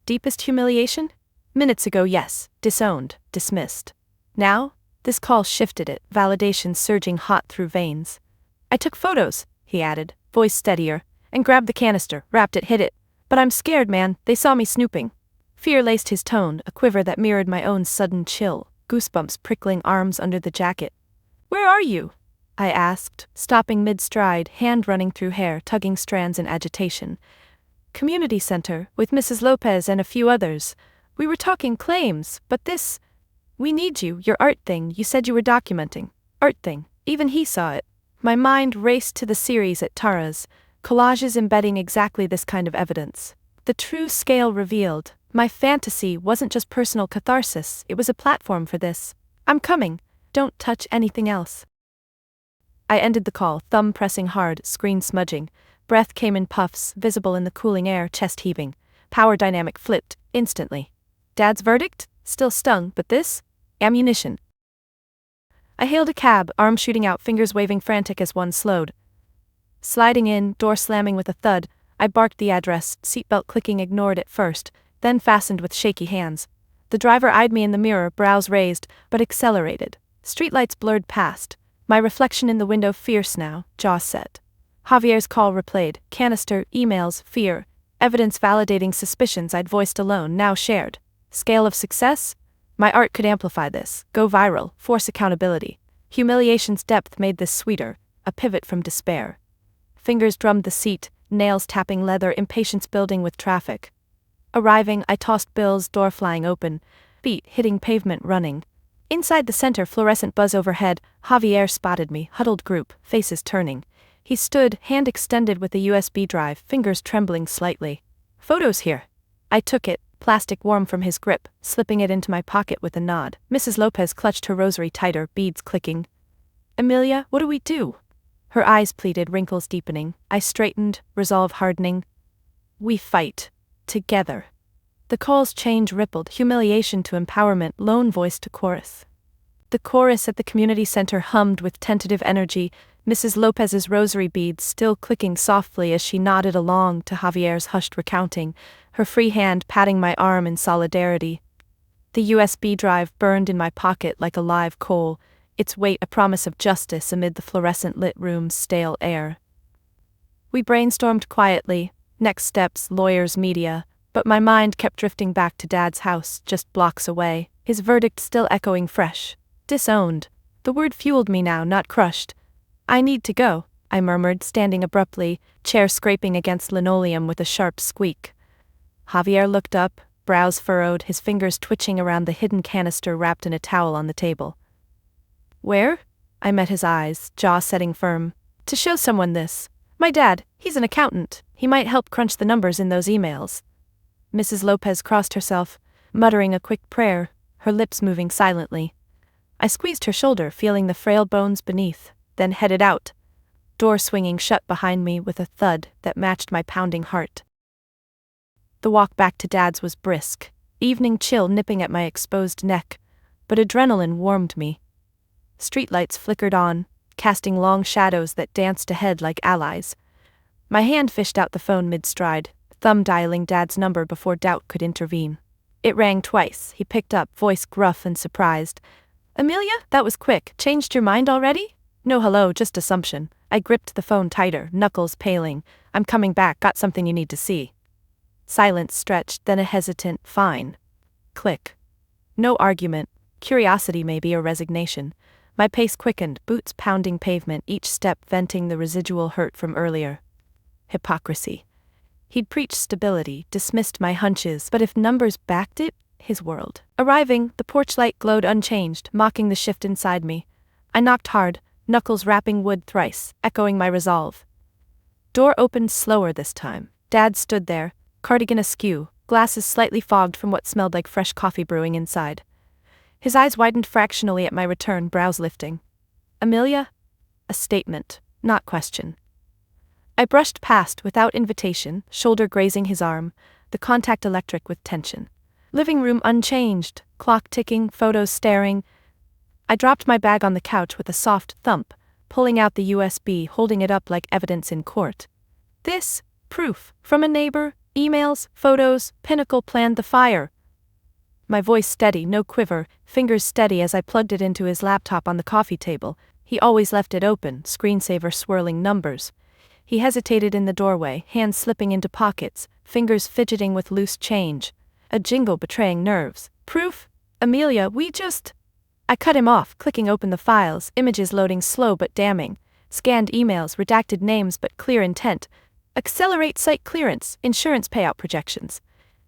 Deepest humiliation? Minutes ago, yes. Disowned, dismissed. Now, this call shifted it, validation surging hot through veins. I took photos, he added, voice steadier, and grabbed the canister, wrapped it, hid it. But I'm scared, man, they saw me snooping. Fear laced his tone, a quiver that mirrored my own sudden chill, goosebumps prickling arms under the jacket. Where are you? I asked, stopping mid-stride, hand running through hair, tugging strands in agitation. Community center, with Mrs. Lopez and a few others. We were talking claims, but this... We need you, your art thing, you said you were documenting. Art thing, even he saw it. My mind raced to the series at Tara's, collages embedding exactly this kind of evidence. The true scale revealed. My fantasy wasn't just personal catharsis, it was a platform for this. I'm coming. Don't touch anything else. I ended the call, thumb pressing hard, screen smudging. Breath came in puffs, visible in the cooling air, chest heaving. Power dynamic flipped, instantly. Dad's verdict? Still stung, but this? Ammunition. I hailed a cab, arm shooting out, fingers waving frantic as one slowed. Sliding in, door slamming with a thud, I barked the address, seatbelt clicking ignored at first, then fastened with shaky hands. The driver eyed me in the mirror, brows raised, but accelerated. Streetlights blurred past. My reflection in the window fierce now, jaw set. Javier's call replayed, canister, emails, fear, evidence validating suspicions I'd voiced alone, now shared. Scale of success? My art could amplify this, go viral, force accountability. Humiliation's depth made this sweeter, a pivot from despair. Fingers drummed the seat, nails tapping leather, impatience building with traffic. Arriving, I tossed bills, door flying open, feet hitting pavement running. Inside the center, fluorescent buzz overhead, Javier spotted me, huddled group, faces turning. He stood, hand extended with a USB drive, fingers trembling slightly. Photos here. I took it, plastic warm from his grip, slipping it into my pocket with a nod. Mrs. Lopez clutched her rosary tighter, beads clicking. Emilia, what do we do? Her eyes pleaded, wrinkles deepening. I straightened, resolve hardening. We fight. Together. The call's change rippled, humiliation to empowerment, lone voice to chorus. The chorus at the community center hummed with tentative energy, Mrs. Lopez's rosary beads still clicking softly as she nodded along to Javier's hushed recounting, her free hand patting my arm in solidarity. The USB drive burned in my pocket like a live coal, its weight a promise of justice amid the fluorescent-lit room's stale air. We brainstormed quietly, next steps, lawyers, media, but my mind kept drifting back to Dad's house just blocks away, his verdict still echoing fresh. Disowned. The word fueled me now, not crushed. I need to go, I murmured, standing abruptly, chair scraping against linoleum with a sharp squeak. Javier looked up, brows furrowed, his fingers twitching around the hidden canister wrapped in a towel on the table. Where? I met his eyes, jaw setting firm. To show someone this. My dad, he's an accountant. He might help crunch the numbers in those emails. Mrs. Lopez crossed herself, muttering a quick prayer, her lips moving silently. I squeezed her shoulder, feeling the frail bones beneath, then headed out, door swinging shut behind me with a thud that matched my pounding heart. The walk back to Dad's was brisk, evening chill nipping at my exposed neck, but adrenaline warmed me. Streetlights flickered on, casting long shadows that danced ahead like allies. My hand fished out the phone mid-stride, thumb dialing Dad's number before doubt could intervene. It rang twice. He picked up, voice gruff and surprised. Emilia, that was quick. Changed your mind already? No hello, just assumption. I gripped the phone tighter, knuckles paling. I'm coming back, got something you need to see. Silence stretched, then a hesitant, fine. Click. No argument, curiosity maybe or resignation. My pace quickened, boots pounding pavement, each step venting the residual hurt from earlier. Hypocrisy. He'd preached stability, dismissed my hunches, but if numbers backed it, his world. Arriving, the porch light glowed unchanged, mocking the shift inside me. I knocked hard, knuckles rapping wood thrice, echoing my resolve. Door opened slower this time. Dad stood there, cardigan askew, glasses slightly fogged from what smelled like fresh coffee brewing inside. His eyes widened fractionally at my return, brows lifting. Emilia? A statement, not question. I brushed past without invitation, shoulder grazing his arm, the contact electric with tension. Living room unchanged, clock ticking, photos staring. I dropped my bag on the couch with a soft thump, pulling out the USB, holding it up like evidence in court. This, proof, from a neighbor, emails, photos, Pinnacle planned the fire. My voice steady, no quiver, fingers steady as I plugged it into his laptop on the coffee table. He always left it open, screensaver swirling numbers. He hesitated in the doorway, hands slipping into pockets, fingers fidgeting with loose change. A jingle betraying nerves. Proof? Emilia, I cut him off, clicking open the files, images loading slow but damning. Scanned emails, redacted names but clear intent. Accelerate site clearance, insurance payout projections.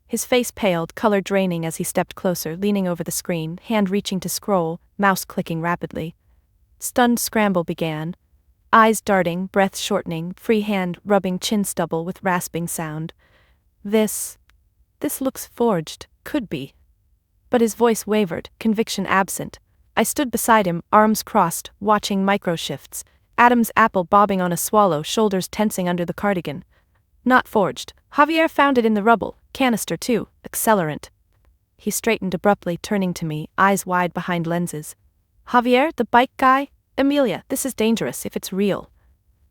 His face paled, color draining as he stepped closer, leaning over the screen, hand reaching to scroll, mouse clicking rapidly. Stunned scramble began. Eyes darting, breath shortening, free hand rubbing chin stubble with rasping sound. This looks forged, could be. But his voice wavered, conviction absent. I stood beside him, arms crossed, watching micro-shifts. Adam's apple bobbing on a swallow, shoulders tensing under the cardigan. Not forged. Javier found it in the rubble. Canister too. Accelerant. He straightened abruptly, turning to me, eyes wide behind lenses. Javier, the bike guy? Emilia, this is dangerous if it's real.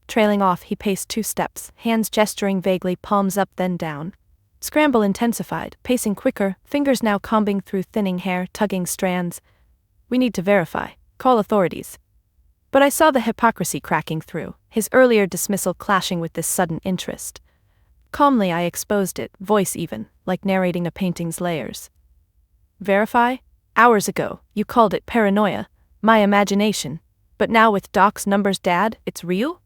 Trailing off, he paced 2 steps, hands gesturing vaguely, palms up then down. Scramble intensified, pacing quicker, fingers now combing through thinning hair, tugging strands. We need to verify. Call authorities. But I saw the hypocrisy cracking through, his earlier dismissal clashing with this sudden interest. Calmly I exposed it, voice even, like narrating a painting's layers. Verify? Hours ago, you called it paranoia, my imagination. But now with Doc's numbers, Dad, it's real?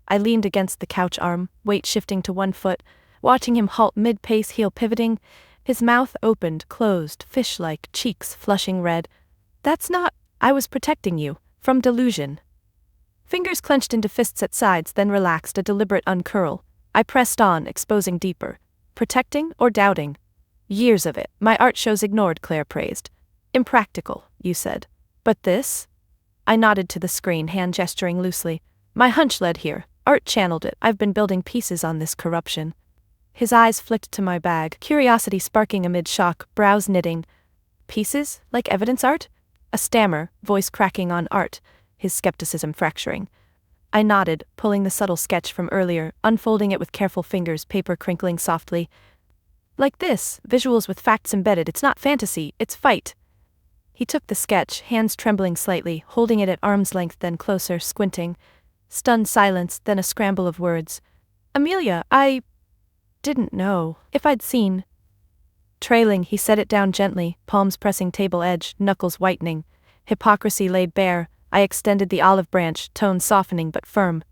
I leaned against the couch arm, weight shifting to one foot, watching him halt mid-pace, heel pivoting, his mouth opened, closed, fish-like, cheeks flushing red. That's not, I was protecting you, from delusion. Fingers clenched into fists at sides, then relaxed, a deliberate uncurl. I pressed on, exposing deeper. Protecting or doubting? Years of it, my art shows ignored, Claire praised. Impractical, you said. But this? I nodded to the screen, hand gesturing loosely. My hunch led here. Art channeled it. I've been building pieces on this corruption. His eyes flicked to my bag, curiosity sparking amid shock, brows knitting. Pieces? Like evidence art? A stammer, voice cracking on art, his skepticism fracturing. I nodded, pulling the subtle sketch from earlier, unfolding it with careful fingers, paper crinkling softly. Like this, visuals with facts embedded, it's not fantasy, it's fight. He took the sketch, hands trembling slightly, holding it at arm's length, then closer, squinting. Stunned silence, then a scramble of words. Emilia, I didn't know if I'd seen. Trailing, he set it down gently, palms pressing table edge, knuckles whitening. Hypocrisy laid bare. I extended the olive branch, tone softening but firm.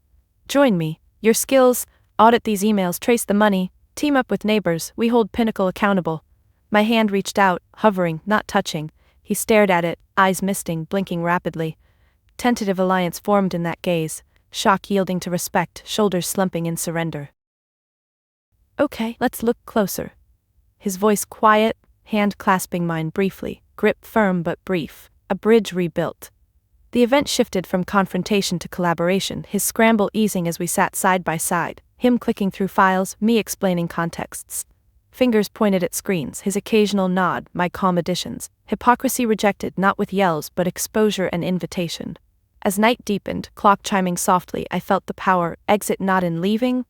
Join me. Your skills, audit these emails, trace the money, team up with neighbors, we hold Pinnacle accountable. My hand reached out, hovering, not touching. He stared at it, eyes misting, blinking rapidly. Tentative alliance formed in that gaze, shock yielding to respect, shoulders slumping in surrender. Okay, let's look closer. His voice quiet, hand clasping mine briefly, grip firm but brief, a bridge rebuilt. The event shifted from confrontation to collaboration, his scramble easing as we sat side by side, him clicking through files, me explaining contexts. Fingers pointed at screens, his occasional nod, my calm additions. Hypocrisy rejected, not with yells but exposure and invitation. As night deepened, clock chiming softly, I felt the power, exit not in leaving,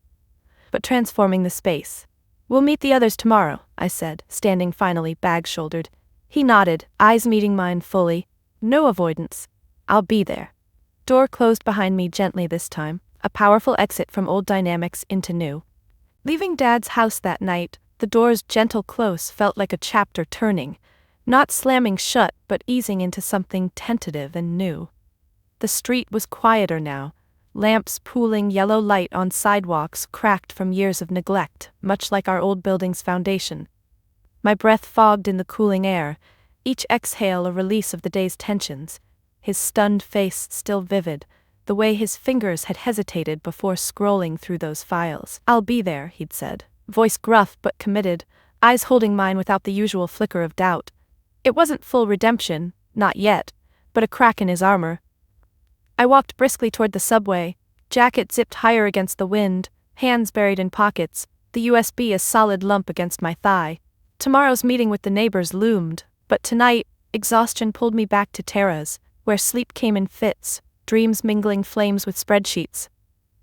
but transforming the space. We'll meet the others tomorrow, I said, standing finally, bag-shouldered. He nodded, eyes meeting mine fully. No avoidance. I'll be there. Door closed behind me gently this time, a powerful exit from old dynamics into new. Leaving Dad's house that night, the door's gentle close felt like a chapter turning, not slamming shut but easing into something tentative and new. The street was quieter now, lamps pooling yellow light on sidewalks cracked from years of neglect, much like our old building's foundation. My breath fogged in the cooling air, each exhale a release of the day's tensions, his stunned face still vivid, the way his fingers had hesitated before scrolling through those files. I'll be there, he'd said, voice gruff but committed, eyes holding mine without the usual flicker of doubt. It wasn't full redemption, not yet, but a crack in his armor. I walked briskly toward the subway, jacket zipped higher against the wind, hands buried in pockets, the USB a solid lump against my thigh. Tomorrow's meeting with the neighbors loomed, but tonight, exhaustion pulled me back to Tara's, where sleep came in fits, dreams mingling flames with spreadsheets.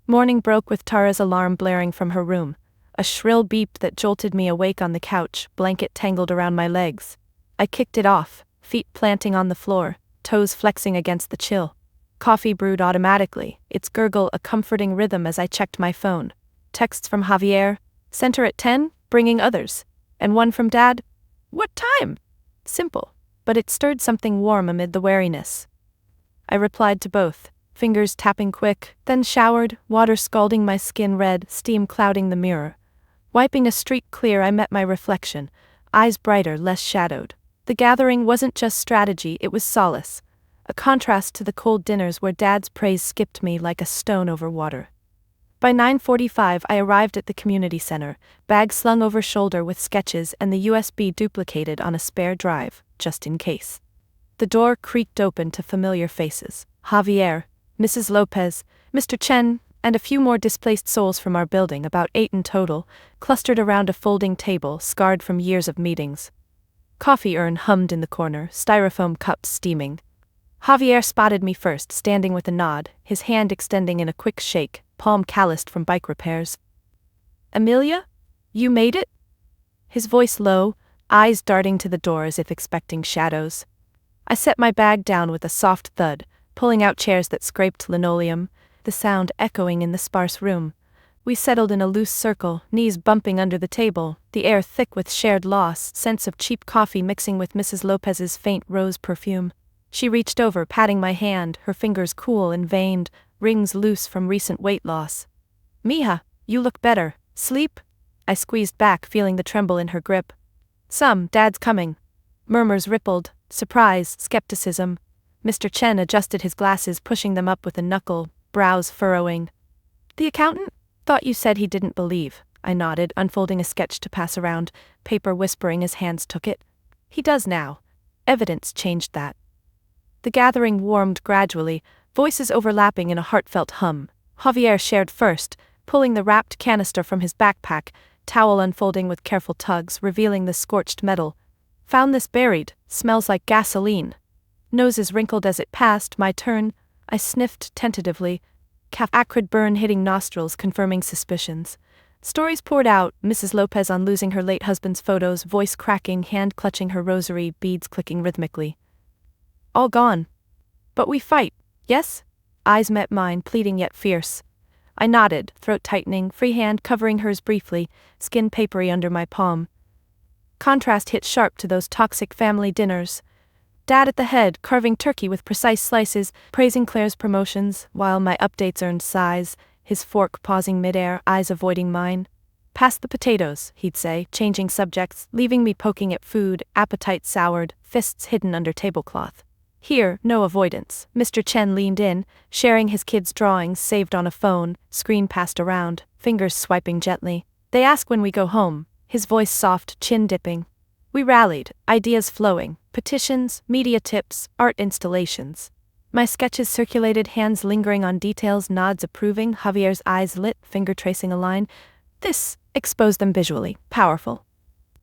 Morning broke with Tara's alarm blaring from her room, a shrill beep that jolted me awake on the couch, blanket tangled around my legs. I kicked it off, feet planting on the floor, toes flexing against the chill. Coffee brewed automatically, its gurgle a comforting rhythm as I checked my phone. Texts from Javier, sent her at 10, bringing others. And one from Dad, what time? Simple, but it stirred something warm amid the wariness. I replied to both, fingers tapping quick, then showered, water scalding my skin red, steam clouding the mirror. Wiping a streak clear, I met my reflection, eyes brighter, less shadowed. The gathering wasn't just strategy, it was solace. A contrast to the cold dinners where Dad's praise skipped me like a stone over water. By 9:45 I arrived at the community center, bag slung over shoulder with sketches and the USB duplicated on a spare drive, just in case. The door creaked open to familiar faces. Javier, Mrs. Lopez, Mr. Chen, and a few more displaced souls from our building, about 8 in total, clustered around a folding table scarred from years of meetings. Coffee urn hummed in the corner, styrofoam cups steaming. Javier spotted me first, standing with a nod, his hand extending in a quick shake, palm calloused from bike repairs. Emilia? You made it? His voice low, eyes darting to the door as if expecting shadows. I set my bag down with a soft thud, pulling out chairs that scraped linoleum, the sound echoing in the sparse room. We settled in a loose circle, knees bumping under the table, the air thick with shared loss, scents of cheap coffee mixing with Mrs. Lopez's faint rose perfume. She reached over, patting my hand, her fingers cool and veined, rings loose from recent weight loss. Mija, you look better. Sleep? I squeezed back, feeling the tremble in her grip. Some, Dad's coming. Murmurs rippled, surprise, skepticism. Mr. Chen adjusted his glasses, pushing them up with a knuckle, brows furrowing. The accountant? Thought you said he didn't believe. I nodded, unfolding a sketch to pass around, paper whispering as hands took it. He does now. Evidence changed that. The gathering warmed gradually, voices overlapping in a heartfelt hum. Javier shared first, pulling the wrapped canister from his backpack, towel unfolding with careful tugs, revealing the scorched metal. Found this buried, smells like gasoline. Noses wrinkled as it passed my turn. I sniffed tentatively. Acrid burn hitting nostrils, confirming suspicions. Stories poured out, Mrs. Lopez on losing her late husband's photos, voice cracking, hand clutching her rosary, beads clicking rhythmically. All gone. But we fight, yes? Eyes met mine, pleading yet fierce. I nodded, throat tightening, free hand covering hers briefly, skin papery under my palm. Contrast hit sharp to those toxic family dinners. Dad at the head, carving turkey with precise slices, praising Claire's promotions, while my updates earned sighs, his fork pausing midair, eyes avoiding mine. Pass the potatoes, he'd say, changing subjects, leaving me poking at food, appetite soured, fists hidden under tablecloth. Here, no avoidance. Mr. Chen leaned in, sharing his kids' drawings saved on a phone, screen passed around, fingers swiping gently. They ask when we go home, his voice soft, chin dipping. We rallied, ideas flowing, petitions, media tips, art installations. My sketches circulated, hands lingering on details, nods approving, Javier's eyes lit, finger tracing a line. This exposed them visually, powerful.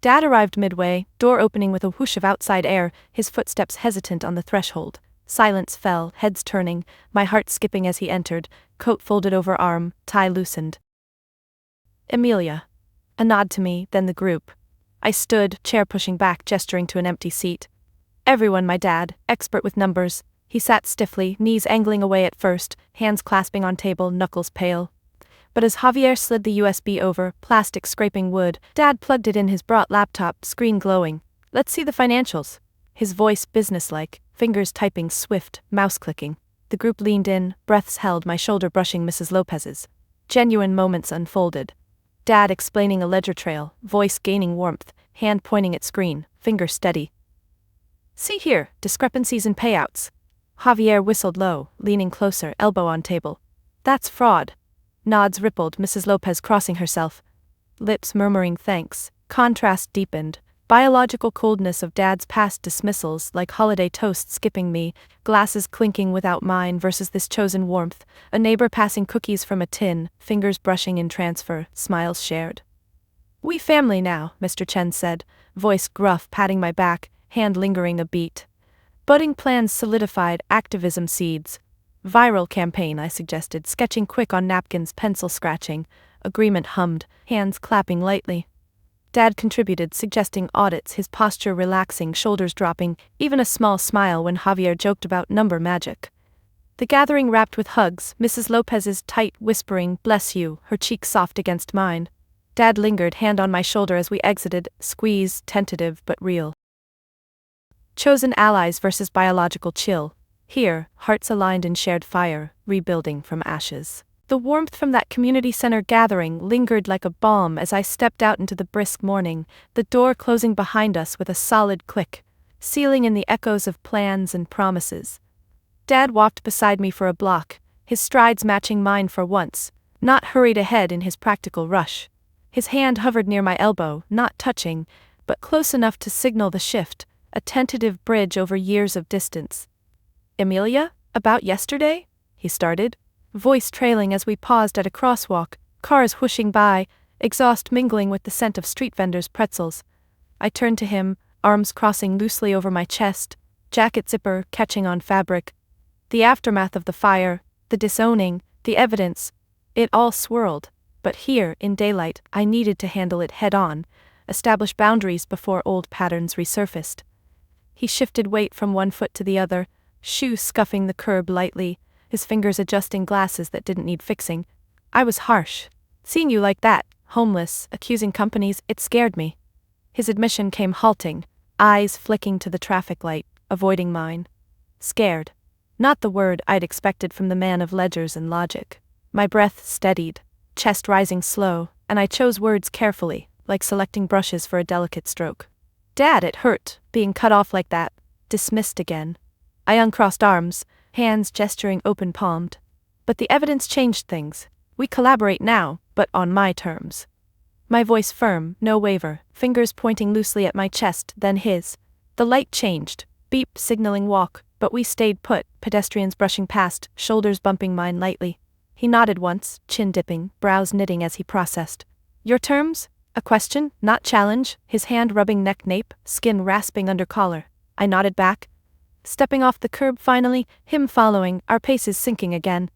Dad arrived midway, door opening with a whoosh of outside air, his footsteps hesitant on the threshold. Silence fell, heads turning, my heart skipping as he entered, coat folded over arm, tie loosened. Emilia. A nod to me, then the group. I stood, chair pushing back, gesturing to an empty seat. Everyone, my dad, expert with numbers. He sat stiffly, knees angling away at first, hands clasping on table, knuckles pale. But as Javier slid the USB over, plastic scraping wood, Dad plugged it in his brought laptop, screen glowing. Let's see the financials. His voice businesslike, fingers typing swift, mouse clicking. The group leaned in, breaths held, my shoulder brushing Mrs. Lopez's. Genuine moments unfolded. Dad explaining a ledger trail, voice gaining warmth, hand pointing at screen, finger steady. See here, discrepancies in payouts. Javier whistled low, leaning closer, elbow on table. That's fraud. Nods rippled, Mrs. Lopez crossing herself. Lips murmuring thanks. Contrast deepened. Biological coldness of Dad's past dismissals, like holiday toast skipping me, glasses clinking without mine versus this chosen warmth, a neighbor passing cookies from a tin, fingers brushing in transfer, smiles shared. We family now, Mr. Chen said, voice gruff, patting my back, hand lingering a beat. Budding plans solidified, activism seeds. Viral campaign, I suggested, sketching quick on napkins, pencil scratching. Agreement hummed, hands clapping lightly. Dad contributed, suggesting audits, his posture relaxing, shoulders dropping, even a small smile when Javier joked about number magic. The gathering wrapped with hugs, Mrs. Lopez's tight, whispering, bless you, her cheek soft against mine. Dad lingered, hand on my shoulder as we exited, squeeze, tentative but real. Chosen allies versus biological chill. Here, hearts aligned in shared fire, rebuilding from ashes. The warmth from that community center gathering lingered like a balm as I stepped out into the brisk morning, the door closing behind us with a solid click, sealing in the echoes of plans and promises. Dad walked beside me for a block, his strides matching mine for once, not hurried ahead in his practical rush. His hand hovered near my elbow, not touching, but close enough to signal the shift, a tentative bridge over years of distance. Emilia, about yesterday? He started. Voice trailing as we paused at a crosswalk, cars whooshing by, exhaust mingling with the scent of street vendors' pretzels. I turned to him, arms crossing loosely over my chest, jacket zipper catching on fabric. The aftermath of the fire, the disowning, the evidence, it all swirled, but here, in daylight, I needed to handle it head-on, establish boundaries before old patterns resurfaced. He shifted weight from one foot to the other, shoe scuffing the curb lightly, his fingers adjusting glasses that didn't need fixing. I was harsh. Seeing you like that, homeless, accusing companies, it scared me. His admission came halting, eyes flicking to the traffic light, avoiding mine. Scared. Not the word I'd expected from the man of ledgers and logic. My breath steadied, chest rising slow, and I chose words carefully, like selecting brushes for a delicate stroke. Dad, it hurt, being cut off like that, dismissed again. I uncrossed arms, hands gesturing open-palmed. But the evidence changed things. We collaborate now, but on my terms. My voice firm, no waver, fingers pointing loosely at my chest, then his. The light changed, beep signaling walk, but we stayed put, pedestrians brushing past, shoulders bumping mine lightly. He nodded once, chin dipping, brows knitting as he processed. Your terms? A question, not challenge, his hand rubbing neck nape, skin rasping under collar. I nodded back. Stepping off the curb finally, him following, our paces sinking again.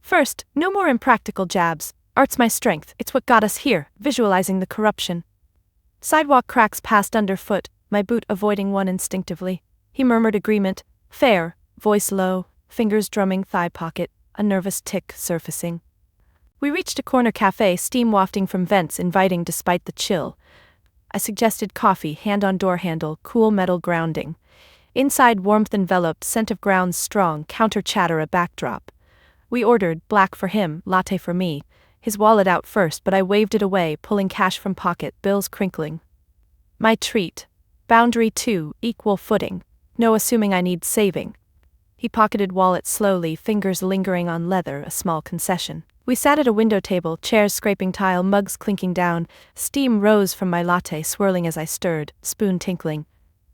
First, no more impractical jabs. Art's my strength, it's what got us here, visualizing the corruption. Sidewalk cracks passed underfoot, my boot avoiding one instinctively. He murmured agreement. Fair, voice low, fingers drumming thigh pocket, a nervous tick surfacing. We reached a corner cafe, steam wafting from vents, inviting despite the chill. I suggested coffee, hand on door handle, cool metal grounding. Inside, warmth enveloped, scent of grounds strong, counter chatter a backdrop. We ordered, black for him, latte for me. His wallet out first, but I waved it away, pulling cash from pocket, bills crinkling. My treat. Boundary 2, equal footing. No assuming I need saving. He pocketed wallet slowly, fingers lingering on leather, a small concession. We sat at a window table, chairs scraping tile, mugs clinking down. Steam rose from my latte, swirling as I stirred, spoon tinkling.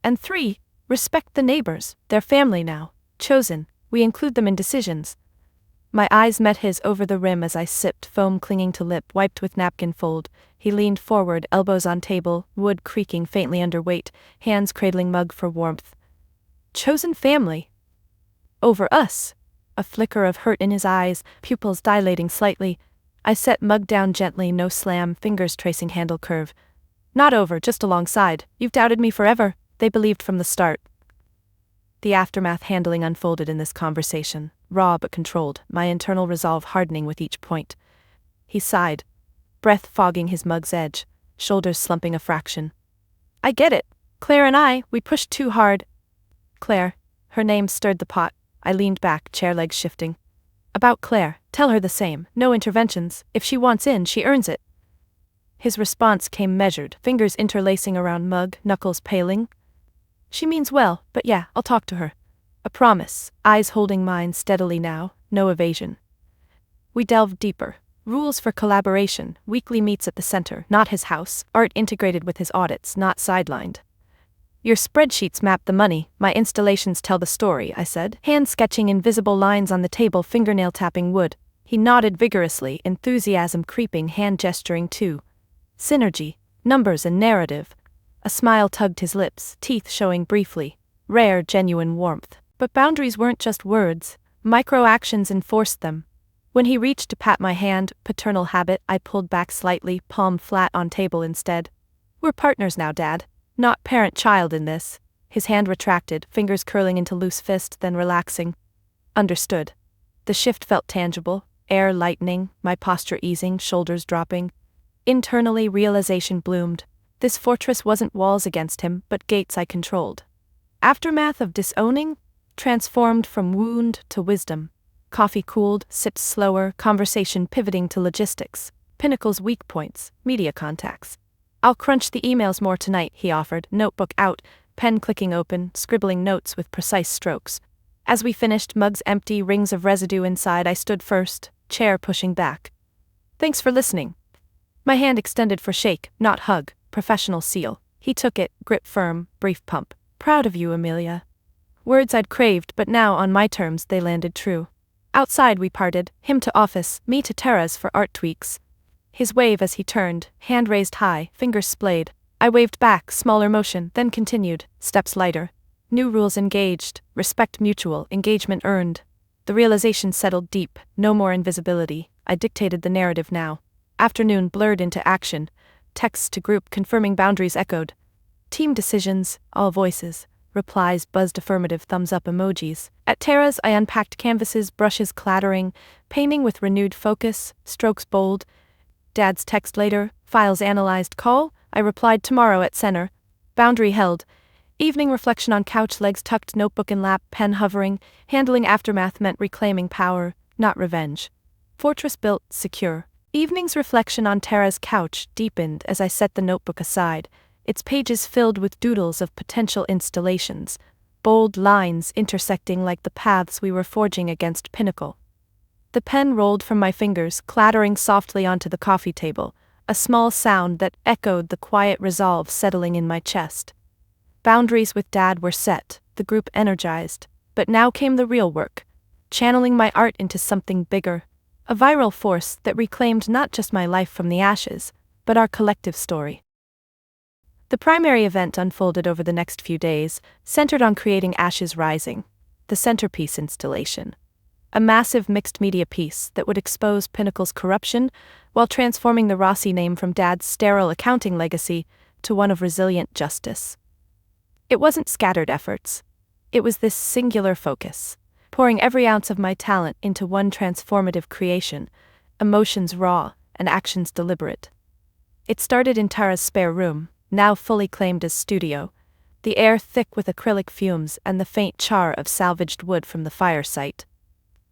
And 3, respect the neighbors, they're family now. Chosen, we include them in decisions. My eyes met his over the rim as I sipped, foam clinging to lip, wiped with napkin fold. He leaned forward, elbows on table, wood creaking faintly under weight, hands cradling mug for warmth. Chosen family. Over us. A flicker of hurt in his eyes, pupils dilating slightly. I set mug down gently, no slam, fingers tracing handle curve. Not over, just alongside. You've doubted me forever. They believed from the start. The aftermath handling unfolded in this conversation, raw but controlled, my internal resolve hardening with each point. He sighed, breath fogging his mug's edge, shoulders slumping a fraction. I get it. Claire and I, we pushed too hard. Claire. Her name stirred the pot. I leaned back, chair legs shifting. About Claire, tell her the same, no interventions, if she wants in, she earns it. His response came measured, fingers interlacing around mug, knuckles paling. She means well, but yeah, I'll talk to her. A promise, eyes holding mine steadily now, no evasion. We delved deeper. Rules for collaboration, weekly meets at the center, not his house, art integrated with his audits, not sidelined. Your spreadsheets map the money, my installations tell the story, I said, hand sketching invisible lines on the table, fingernail tapping wood. He nodded vigorously, enthusiasm creeping, hand gesturing too. Synergy, numbers and narrative. A smile tugged his lips, teeth showing briefly. Rare, genuine warmth. But boundaries weren't just words. Micro-actions enforced them. When he reached to pat my hand, paternal habit, I pulled back slightly, palm flat on table instead. We're partners now, Dad. Not parent-child in this. His hand retracted, fingers curling into loose fist, then relaxing. Understood. The shift felt tangible, air lightening, my posture easing, shoulders dropping. Internally, realization bloomed. This fortress wasn't walls against him, but gates I controlled. Aftermath of disowning? Transformed from wound to wisdom. Coffee cooled, sipped slower, conversation pivoting to logistics. Pinnacle's weak points, media contacts. I'll crunch the emails more tonight, he offered, notebook out, pen clicking open, scribbling notes with precise strokes. As we finished, mugs empty, rings of residue inside, I stood first, chair pushing back. Thanks for listening. My hand extended for shake, not hug, professional seal. He took it, grip firm, brief pump. Proud of you, Emilia. Words I'd craved, but now on my terms they landed true. Outside we parted, him to office, me to Tara's for art tweaks. His wave as he turned, hand raised high, fingers splayed. I waved back, smaller motion, then continued, steps lighter. New rules engaged, respect mutual, engagement earned. The realization settled deep, no more invisibility. I dictated the narrative now. Afternoon blurred into action. Texts to group confirming boundaries echoed. Team decisions, all voices. Replies buzzed affirmative, thumbs up emojis. At Tara's I unpacked canvases, brushes clattering, painting with renewed focus, strokes bold. Dad's text later, files analyzed, call? I replied tomorrow at center. Boundary held. Evening reflection on couch, legs tucked, notebook in lap, pen hovering. Handling aftermath meant reclaiming power, not revenge. Fortress built, secure. Evening's reflection on Tara's couch deepened as I set the notebook aside, its pages filled with doodles of potential installations, bold lines intersecting like the paths we were forging against Pinnacle. The pen rolled from my fingers, clattering softly onto the coffee table, a small sound that echoed the quiet resolve settling in my chest. Boundaries with Dad were set, the group energized, but now came the real work, channeling my art into something bigger, a viral force that reclaimed not just my life from the ashes, but our collective story. The primary event unfolded over the next few days, centered on creating Ashes Rising, the centerpiece installation. A massive mixed-media piece that would expose Pinnacle's corruption while transforming the Rossi name from Dad's sterile accounting legacy to one of resilient justice. It wasn't scattered efforts. It was this singular focus, pouring every ounce of my talent into one transformative creation, emotions raw and actions deliberate. It started in Tara's spare room, now fully claimed as studio, the air thick with acrylic fumes and the faint char of salvaged wood from the fire site.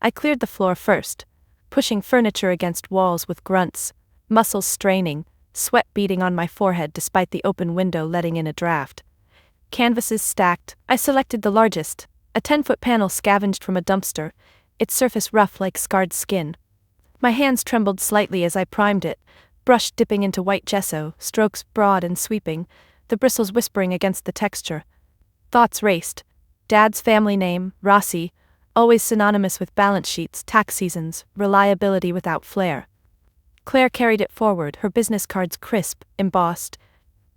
I cleared the floor first, pushing furniture against walls with grunts, muscles straining, sweat beading on my forehead despite the open window letting in a draft. Canvases stacked, I selected the largest, a 10-foot panel scavenged from a dumpster, its surface rough like scarred skin. My hands trembled slightly as I primed it, brush dipping into white gesso, strokes broad and sweeping, the bristles whispering against the texture. Thoughts raced. Dad's family name, Rossi, always synonymous with balance sheets, tax seasons, reliability without flair. Claire carried it forward, her business cards crisp, embossed.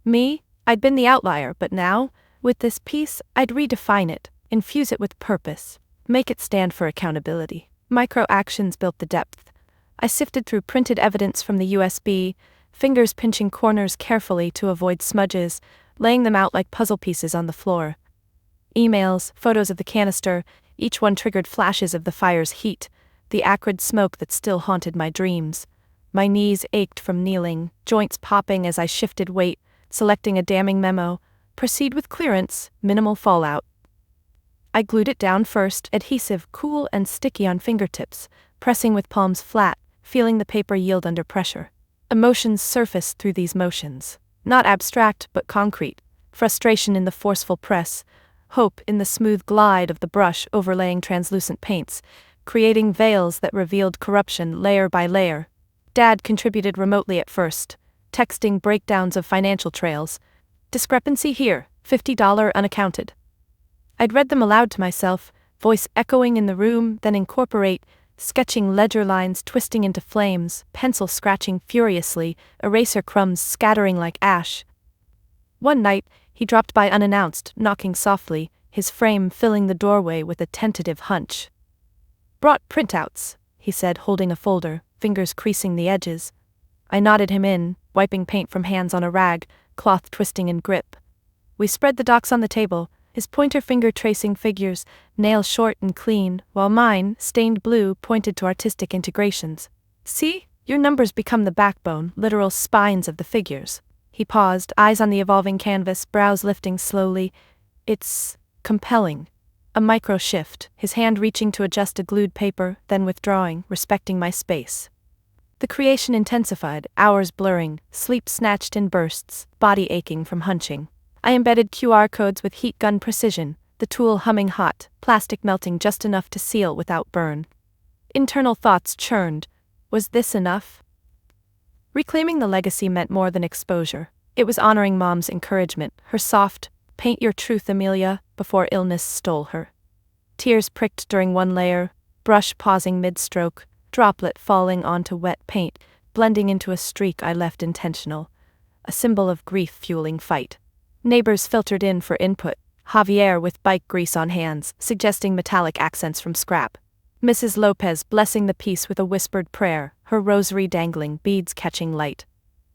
Me? I'd been the outlier, but now, with this piece, I'd redefine it, infuse it with purpose, make it stand for accountability. Micro-actions built the depth. I sifted through printed evidence from the USB, fingers pinching corners carefully to avoid smudges, laying them out like puzzle pieces on the floor. Emails, photos of the canister, each one triggered flashes of the fire's heat, the acrid smoke that still haunted my dreams. My knees ached from kneeling, joints popping as I shifted weight, selecting a damning memo. Proceed with clearance, minimal fallout. I glued it down first, adhesive, cool and sticky on fingertips, pressing with palms flat, feeling the paper yield under pressure. Emotions surfaced through these motions. Not abstract, but concrete. Frustration in the forceful press, hope in the smooth glide of the brush overlaying translucent paints, creating veils that revealed corruption layer by layer. Dad contributed remotely at first, texting breakdowns of financial trails. Discrepancy here, $50 unaccounted. I'd read them aloud to myself, voice echoing in the room, then incorporate, sketching ledger lines twisting into flames, pencil scratching furiously, eraser crumbs scattering like ash. One night, he dropped by unannounced, knocking softly, his frame filling the doorway with a tentative hunch. Brought printouts, he said, holding a folder, fingers creasing the edges. I nodded him in, wiping paint from hands on a rag, cloth twisting in grip. We spread the docs on the table, his pointer finger tracing figures, nails short and clean, while mine, stained blue, pointed to artistic integrations. See, your numbers become the backbone, literal spines of the figures. He paused, eyes on the evolving canvas, brows lifting slowly. It's compelling. A micro shift, his hand reaching to adjust a glued paper, then withdrawing, respecting my space. The creation intensified, hours blurring, sleep snatched in bursts, body aching from hunching. I embedded QR codes with heat gun precision, the tool humming hot, plastic melting just enough to seal without burn. Internal thoughts churned. Was this enough? Reclaiming the legacy meant more than exposure. It was honoring Mom's encouragement, her soft, "Paint your truth, Emilia," before illness stole her. Tears pricked during one layer, brush pausing mid-stroke, droplet falling onto wet paint, blending into a streak I left intentional. A symbol of grief fueling fight. Neighbors filtered in for input, Javier with bike grease on hands, suggesting metallic accents from scrap. Mrs. Lopez blessing the piece with a whispered prayer, her rosary dangling, beads catching light.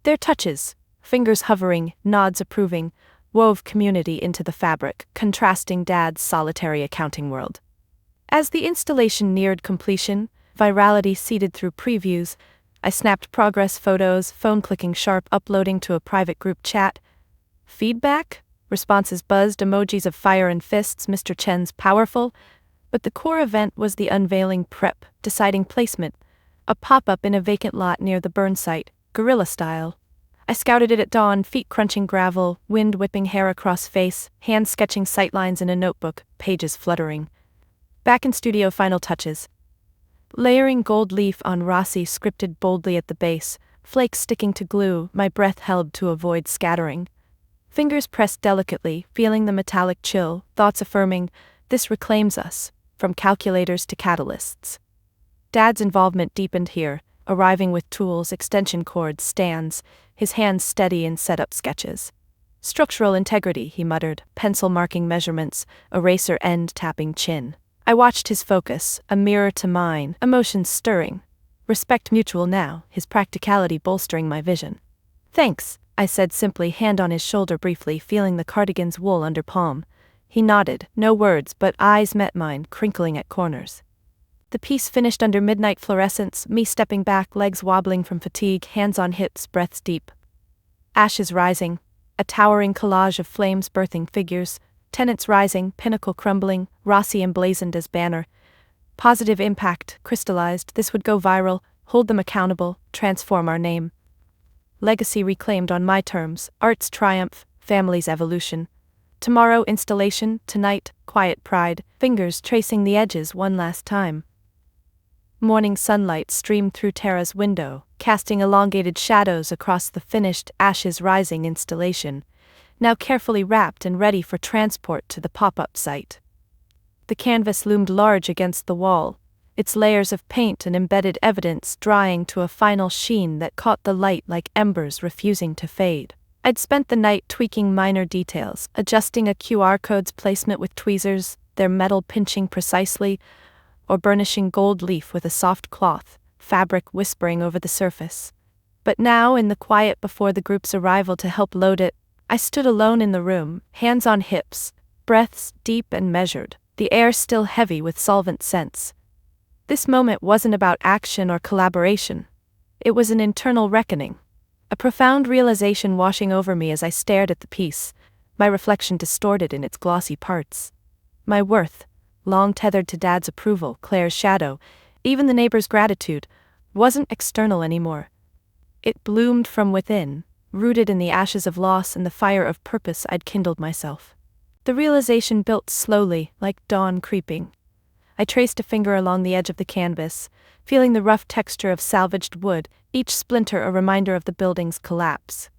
Their touches, fingers hovering, nods approving, wove community into the fabric, contrasting Dad's solitary accounting world. As the installation neared completion, virality seeded through previews. I snapped progress photos, phone clicking sharp, uploading to a private group chat. Feedback? Responses buzzed, emojis of fire and fists, Mr. Chen's powerful. But the core event was the unveiling prep, deciding placement. A pop-up in a vacant lot near the burn site, guerrilla style. I scouted it at dawn, feet crunching gravel, wind whipping hair across face, hands sketching sightlines in a notebook, pages fluttering. Back in studio, final touches. Layering gold leaf on Rossi scripted boldly at the base, flakes sticking to glue, my breath held to avoid scattering. Fingers pressed delicately, feeling the metallic chill, thoughts affirming, this reclaims us, from calculators to catalysts. Dad's involvement deepened here, arriving with tools, extension cords, stands, his hands steady in setup sketches. Structural integrity, he muttered, pencil marking measurements, eraser end tapping chin. I watched his focus, a mirror to mine, emotions stirring. Respect mutual now, his practicality bolstering my vision. Thanks, I said simply, hand on his shoulder briefly, feeling the cardigan's wool under palm. He nodded, no words, but eyes met mine, crinkling at corners. The piece finished under midnight fluorescence, me stepping back, legs wobbling from fatigue, hands on hips, breaths deep. Ashes rising, a towering collage of flames birthing figures, tenants rising, pinnacle crumbling, Rossi emblazoned as banner. Positive impact, crystallized, this would go viral, hold them accountable, transform our name. Legacy reclaimed on my terms, art's triumph, family's evolution. Tomorrow installation, tonight, quiet pride, fingers tracing the edges one last time. Morning sunlight streamed through Tara's window, casting elongated shadows across the finished ashes rising installation, now carefully wrapped and ready for transport to the pop-up site. The canvas loomed large against the wall, its layers of paint and embedded evidence drying to a final sheen that caught the light like embers refusing to fade. I'd spent the night tweaking minor details, adjusting a QR code's placement with tweezers, their metal pinching precisely, or burnishing gold leaf with a soft cloth, fabric whispering over the surface. But now, in the quiet before the group's arrival to help load it, I stood alone in the room, hands on hips, breaths deep and measured, the air still heavy with solvent scents. This moment wasn't about action or collaboration. It was an internal reckoning. A profound realization washing over me as I stared at the piece, my reflection distorted in its glossy parts. My worth, long tethered to Dad's approval, Claire's shadow, even the neighbor's gratitude, wasn't external anymore. It bloomed from within, rooted in the ashes of loss and the fire of purpose I'd kindled myself. The realization built slowly, like dawn creeping. I traced a finger along the edge of the canvas, feeling the rough texture of salvaged wood, each splinter a reminder of the building's collapse.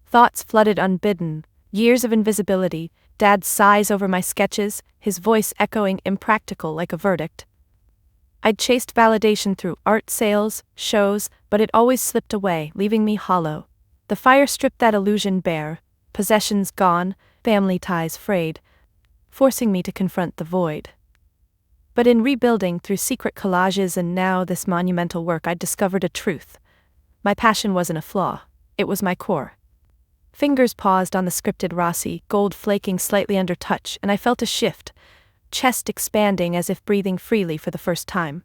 Thoughts flooded unbidden, years of invisibility, Dad's sighs over my sketches, his voice echoing impractical like a verdict. I'd chased validation through art sales, shows, but it always slipped away, leaving me hollow. The fire stripped that illusion bare, possessions gone, family ties frayed, forcing me to confront the void. But in rebuilding through secret collages and now this monumental work, I'd discovered a truth. My passion wasn't a flaw, it was my core. Fingers paused on the scripted Rossi, gold flaking slightly under touch, and I felt a shift, chest expanding as if breathing freely for the first time.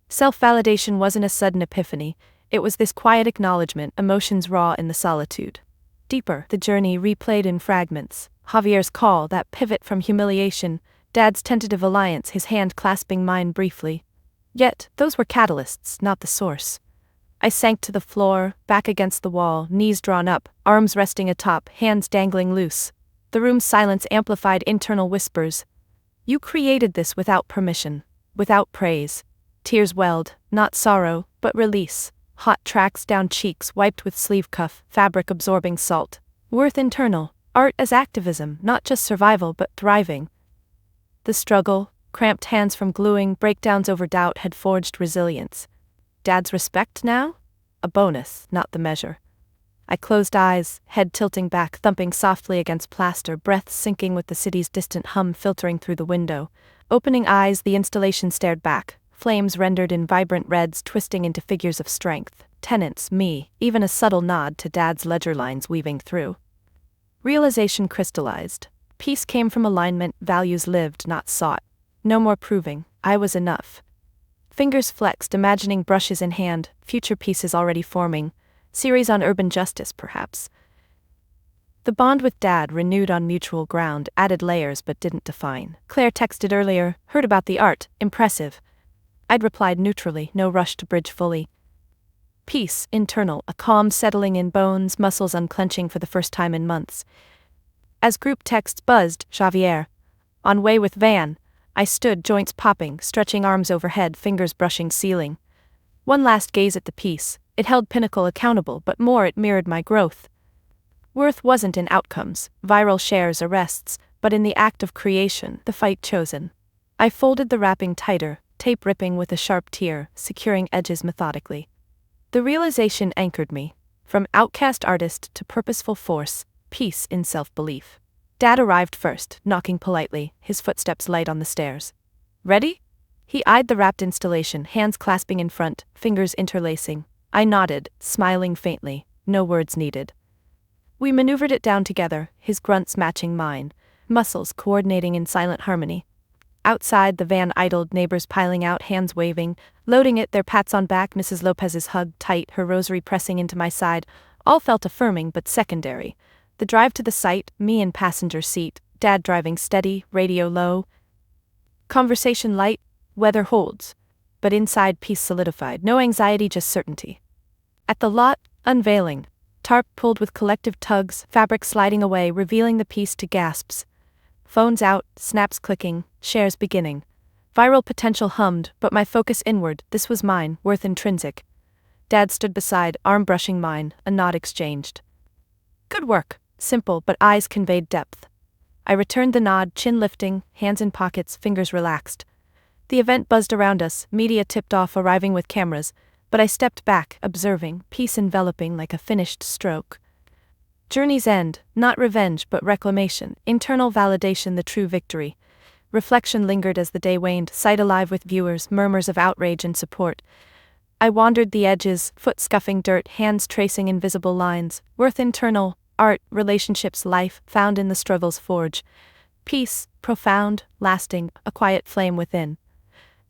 Self-validation wasn't a sudden epiphany, it was this quiet acknowledgement, emotions raw in the solitude. Deeper, the journey replayed in fragments, Javier's call, that pivot from humiliation, Dad's tentative alliance, his hand clasping mine briefly. Yet, those were catalysts, not the source. I sank to the floor, back against the wall, knees drawn up, arms resting atop, hands dangling loose. The room's silence amplified internal whispers. You created this without permission, without praise. Tears welled, not sorrow, but release. Hot tracks down cheeks wiped with sleeve cuff, fabric absorbing salt. Worth internal, art as activism, not just survival but thriving. The struggle, cramped hands from gluing, breakdowns over doubt had forged resilience. Dad's respect now? A bonus, not the measure. I closed eyes, head tilting back, thumping softly against plaster, breath sinking with the city's distant hum filtering through the window. Opening eyes, the installation stared back, flames rendered in vibrant reds twisting into figures of strength. Tenants, me, even a subtle nod to Dad's ledger lines weaving through. Realization crystallized. Peace came from alignment, values lived, not sought. No more proving, I was enough. Fingers flexed, imagining brushes in hand, future pieces already forming. Series on urban justice, perhaps. The bond with Dad, renewed on mutual ground, added layers but didn't define. Claire texted earlier, heard about the art, impressive. I'd replied neutrally, no rush to bridge fully. Peace, internal, a calm settling in bones, muscles unclenching for the first time in months. As group texts buzzed, Javier. On way with van. I stood, joints popping, stretching arms overhead, fingers brushing ceiling. One last gaze at the piece. It held Pinnacle accountable, but more, it mirrored my growth. Worth wasn't in outcomes, viral shares, arrests, but in the act of creation, the fight chosen. I folded the wrapping tighter, tape ripping with a sharp tear, securing edges methodically. The realization anchored me. From outcast artist to purposeful force, peace in self-belief. Dad arrived first, knocking politely, his footsteps light on the stairs. Ready? He eyed the wrapped installation, hands clasping in front, fingers interlacing. I nodded, smiling faintly, no words needed. We maneuvered it down together, his grunts matching mine, muscles coordinating in silent harmony. Outside, the van idled, neighbors piling out, hands waving. Loading it, their pats on back, Mrs. Lopez's hug tight, her rosary pressing into my side. All felt affirming but secondary. The drive to the site, me in passenger seat, Dad driving steady, radio low. Conversation light, weather holds. But inside, peace solidified, no anxiety, just certainty. At the lot, unveiling. Tarp pulled with collective tugs, fabric sliding away, revealing the piece to gasps. Phones out, snaps clicking, shares beginning. Viral potential hummed, but my focus inward, this was mine, worth intrinsic. Dad stood beside, arm brushing mine, a nod exchanged. Good work, simple, but eyes conveyed depth. I returned the nod, chin lifting, hands in pockets, fingers relaxed. The event buzzed around us, media tipped off, arriving with cameras, but I stepped back, observing, peace enveloping like a finished stroke. Journey's end, not revenge but reclamation, internal validation, the true victory. Reflection lingered as the day waned, sight alive with viewers, murmurs of outrage and support. I wandered the edges, foot scuffing dirt, hands tracing invisible lines, worth internal, art, relationships, life, found in the struggle's forge. Peace, profound, lasting, a quiet flame within.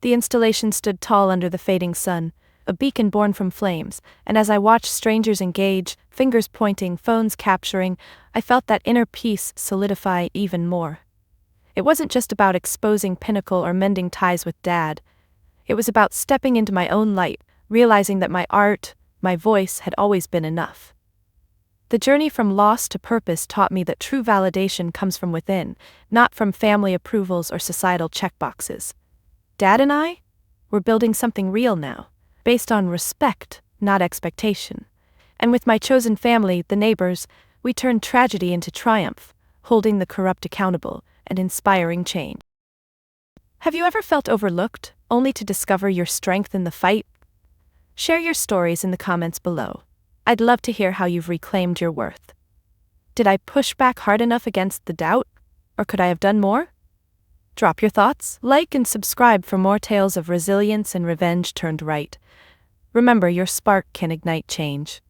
The installation stood tall under the fading sun, a beacon born from flames, and as I watched strangers engage, fingers pointing, phones capturing, I felt that inner peace solidify even more. It wasn't just about exposing Pinnacle or mending ties with Dad. It was about stepping into my own light, realizing that my art, my voice had always been enough. The journey from loss to purpose taught me that true validation comes from within, not from family approvals or societal checkboxes. Dad and I? We're building something real now, based on respect, not expectation. And with my chosen family, the neighbors, we turned tragedy into triumph, holding the corrupt accountable and inspiring change. Have you ever felt overlooked, only to discover your strength in the fight? Share your stories in the comments below. I'd love to hear how you've reclaimed your worth. Did I push back hard enough against the doubt? Or could I have done more? Drop your thoughts, like and subscribe for more tales of resilience and revenge turned right. Remember, your spark can ignite change.